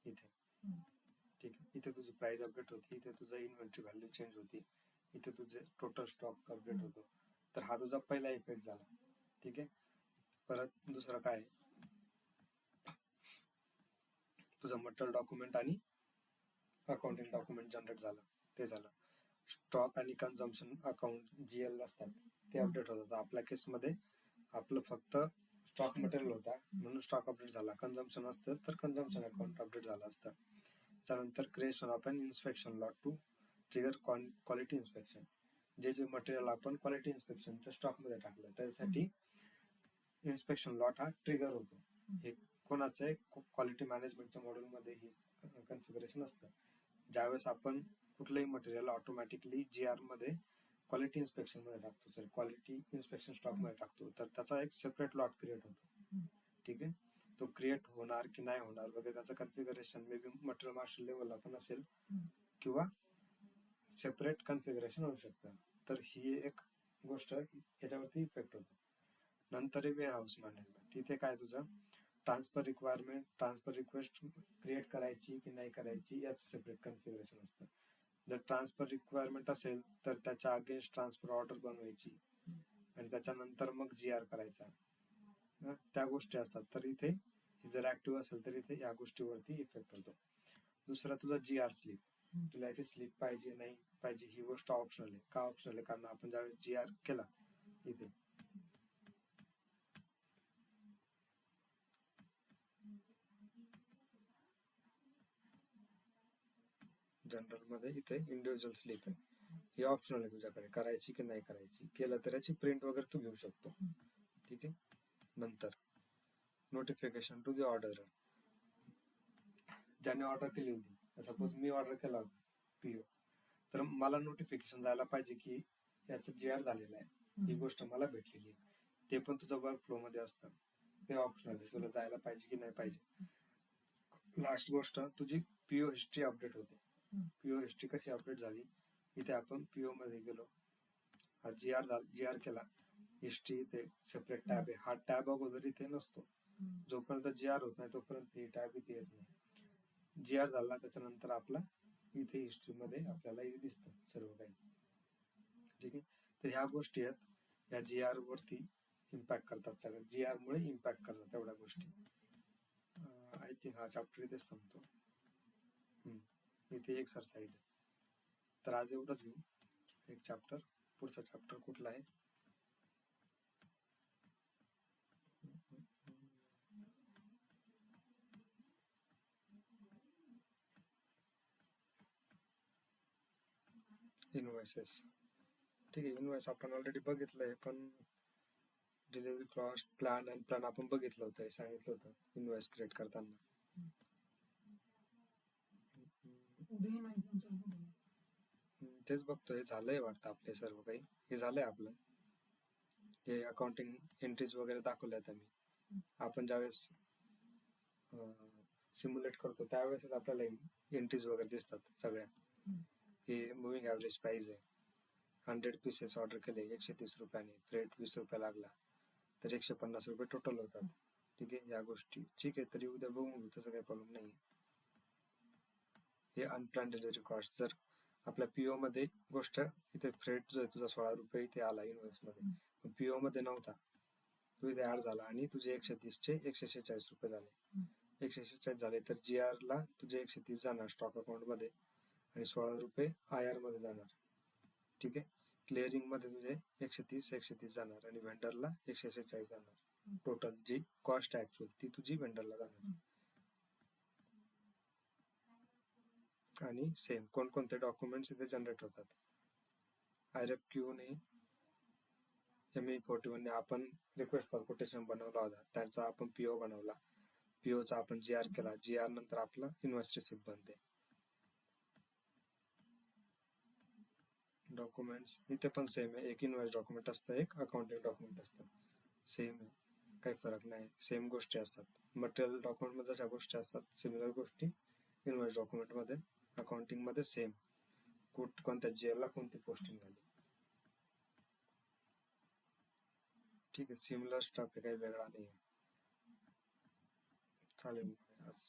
S1: इथे. ठीक आहे, इथे तुझी प्राइस अपडेट होती, इथे तुझं इन्व्हेंटरी व्हॅल्यू चेंज होती, इथे तुझे टोटल स्टॉक अपडेट होतो. तर हा तुझा पहिला इफेक्ट झाला. ठीक आहे, परत दुसरा काय, तुझं मटेरियल डॉक्युमेंट आणि अकाउंटिंग डॉक्युमेंट जनरेट झालं, ते झालं. स्टॉक आणि कन्झम्पशन अकाउंट जीएल असतात ते अपडेट होतात. आपल्या केसमध्ये आपलं फक्त स्टॉक मटेरियल होता म्हणून स्टॉक अपडेट झाला, कन्झम्पशन असतं तर कन्झम्पशन अकाउंट अपडेट झालं असतं. त्यानंतर creation of an inspection lot to trigger quality inspection, जे जे मटेरियल आपण क्वालिटी इन्स्पेक्शनच्या स्टॉक मध्ये टाकलं त्यासाठी इन्स्पेक्शन लॉट हा ट्रिगर होतो. हे कोणाचं आहे, क्वालिटी मॅनेजमेंटच्या मॉड्यूल मध्ये हे कन्फिगरेशन असतं. ज्यावेळेस आपण कुठलंही मटेरियल ऑटोमॅटिकली जीआर मध्ये क्वालिटी इन्स्पेक्शन मध्ये टाकतो, सर क्वालिटी इन्स्पेक्शन स्टॉक मध्ये टाकतो, तर त्याचा एक सेपरेट लॉट क्रिएट होतो. ठीक आहे, तो क्रिएट होणार की नाही होणार वगैरे त्याचं configuration may be material master लेवलला पण असेल किंवा सेपरेट कन्फिगरेशन होऊ शकतं. तर ही एक गोष्ट याच्यावरती इफेक्ट होतो. नंतर वेअर हाऊस मॅनेजमेंट. इथे काय तुझं transfer requirement, transfer request create करायची की नाही करायची याच सेपरेट कन्फिगरेशन असतं. जर ट्रान्सफर रिक्वायरमेंट असेल तर त्याच्या अगेन्स्ट ट्रान्सफर ऑर्डर बनवायची आणि त्याच्यानंतर मग GR करायचा. त्या गोष्टी असतात. तर इथे जर ऍक्टिव्ह असेल तर इथे या गोष्टीवरती इफेक्ट होतो. दुसरा तुझा GR स्लिप, तुला याची स्लिप पाहिजे नाही पाहिजे ही गोष्ट ऑप्शनल आहे. का ऑप्शनल आहे? कारण आपण ज्यावेळेस GR केला इथे जनरल मध्ये इथे इंडिव्हिज्युअल स्लिप आहे, ही ऑप्शनल आहे तुझ्याकडे करायची की नाही करायची. केलं तर याची प्रिंट वगैरे तू घेऊ शकतो. ठीक आहे. नंतर नोटिफिकेशन टू द ऑर्डर, ज्याने ऑर्डर केली होती, सपोज मी ऑर्डर केला PO, तर मला नोटिफिकेशन जायला पाहिजे की याचं GR झालेलं आहे, ही गोष्ट मला भेटलेली आहे. ते पण तुझं वर्क फ्लो मध्ये असतं, ते ऑप्शनल आहे, तुला जायला पाहिजे की नाही पाहिजे. लास्ट गोष्ट तुझी PO हिस्ट्री अपडेट होते. PO हिस्ट्री कशी अपडेट झाली, इथे आपण PO मध्ये गेलो, हा GR केला, हिस्ट्री इथे सेपरेट टॅब आहे. हा टॅब अगोदर इथे नसतो, जोपर्यंत GR होत नाही तोपर्यंत ही टॅब इथे येत नाही. GR झाला त्याच्यानंतर आपला इथे हिस्ट्री मध्ये आपल्याला हे दिसतं सर्व काही. ठीक आहे. तर ह्या गोष्टी आहेत, ह्या GR वरती इम्पॅक्ट करतात, सगळं GR मुळे इम्पॅक्ट करतात तेवढ्या गोष्टी. आय थिंक हा चॅप्टर इथेच संपतो. इथे एक्सरसाइज आहे. तर आज एवढंच घेऊ एक चॅप्टर. पुढचा चॅप्टर कुठला आहे? इनवॉइसेस. ठीक आहे. इनवॉइस आपण ऑलरेडी बघितलंय, पण delivery cost plan and plan आपण बघितलं होतं, सांगितलं होतं इनवॉइस क्रिएट करताना. तेच बघतोय, झालंय वाटतं आपले सर्व काही. हे झालंय आपलं, हे अकाउंटिंग एंट्रीज वगैरे दाखवल्यात आम्ही. आपण ज्यावेळेस सिम्युलेट करतो त्यावेळेस आपल्याला एंट्रीज वगैरे दिसतात सगळ्या. हे मुव्हिंग ॲव्हरेज प्राइस आहे, 100 पीसेस ऑर्डर केले 130 रुपयाने, फ्रेट 20 रुपये लागला तर 150 रुपये टोटल होतात. ठीक आहे. या गोष्टी ठीक आहे, तरी उद्या बघून घेऊ, तसं काही प्रॉब्लेम नाही. हे अनप्लॅन डिलिव्हरी कॉस्ट, जर आपल्या PO मध्ये गोष्ट इथे फ्रेट जो आहे तुझा 16 रुपये इथे आला इनवॉइस मध्ये, पण PO मध्ये नव्हता, तो इथे ऍड झाला आणि तुझे 130 चे 146 रुपये झाले. 146 झाले तर GR ला तुझे 130 जाणार स्टॉक अकाउंट मध्ये आणि 16 रुपये IR मध्ये जाणार. ठीक आहे. क्लिअरिंग मध्ये तुझे 130 जाणार आणि व्हेंडरला 146 जाणार. टोटल जी कॉस्ट आहे ऍक्च्युअल ती तुझी व्हेंडरला जाणार. आणि सेम कोणकोणते डॉक्युमेंट्स इथे जनरेट होतात. IRFQ ने ME41 ने आपण रिक्वेस्ट फॉर कोटेशन बनवला होता, त्याचा आपण PO बनवला, PO चा आपण GR केला, GR नंतर आपला इनवॉइस रिसिप्ट बनते. डॉक्युमेंट्स इथे पण सेम आहे, एक इनवॉइस डॉक्युमेंट असतं, एक अकाउंटिंग डॉक्युमेंट असतं. सेम आहे, काही फरक नाही, सेम गोष्टी असतात. मटेरियल डॉक्युमेंट मध्ये जशा गोष्टी असतात सिमिलर गोष्टी इनवॉइस डॉक्युमेंट मध्ये, अकाउंटिंग मध्ये सेम, कोणत्या GL ला कोणती पोस्टिंग झाली. ठीक आहे. सिमिलर स्टफ आहे, काही वेगळा नाही आहे. चालेल आज.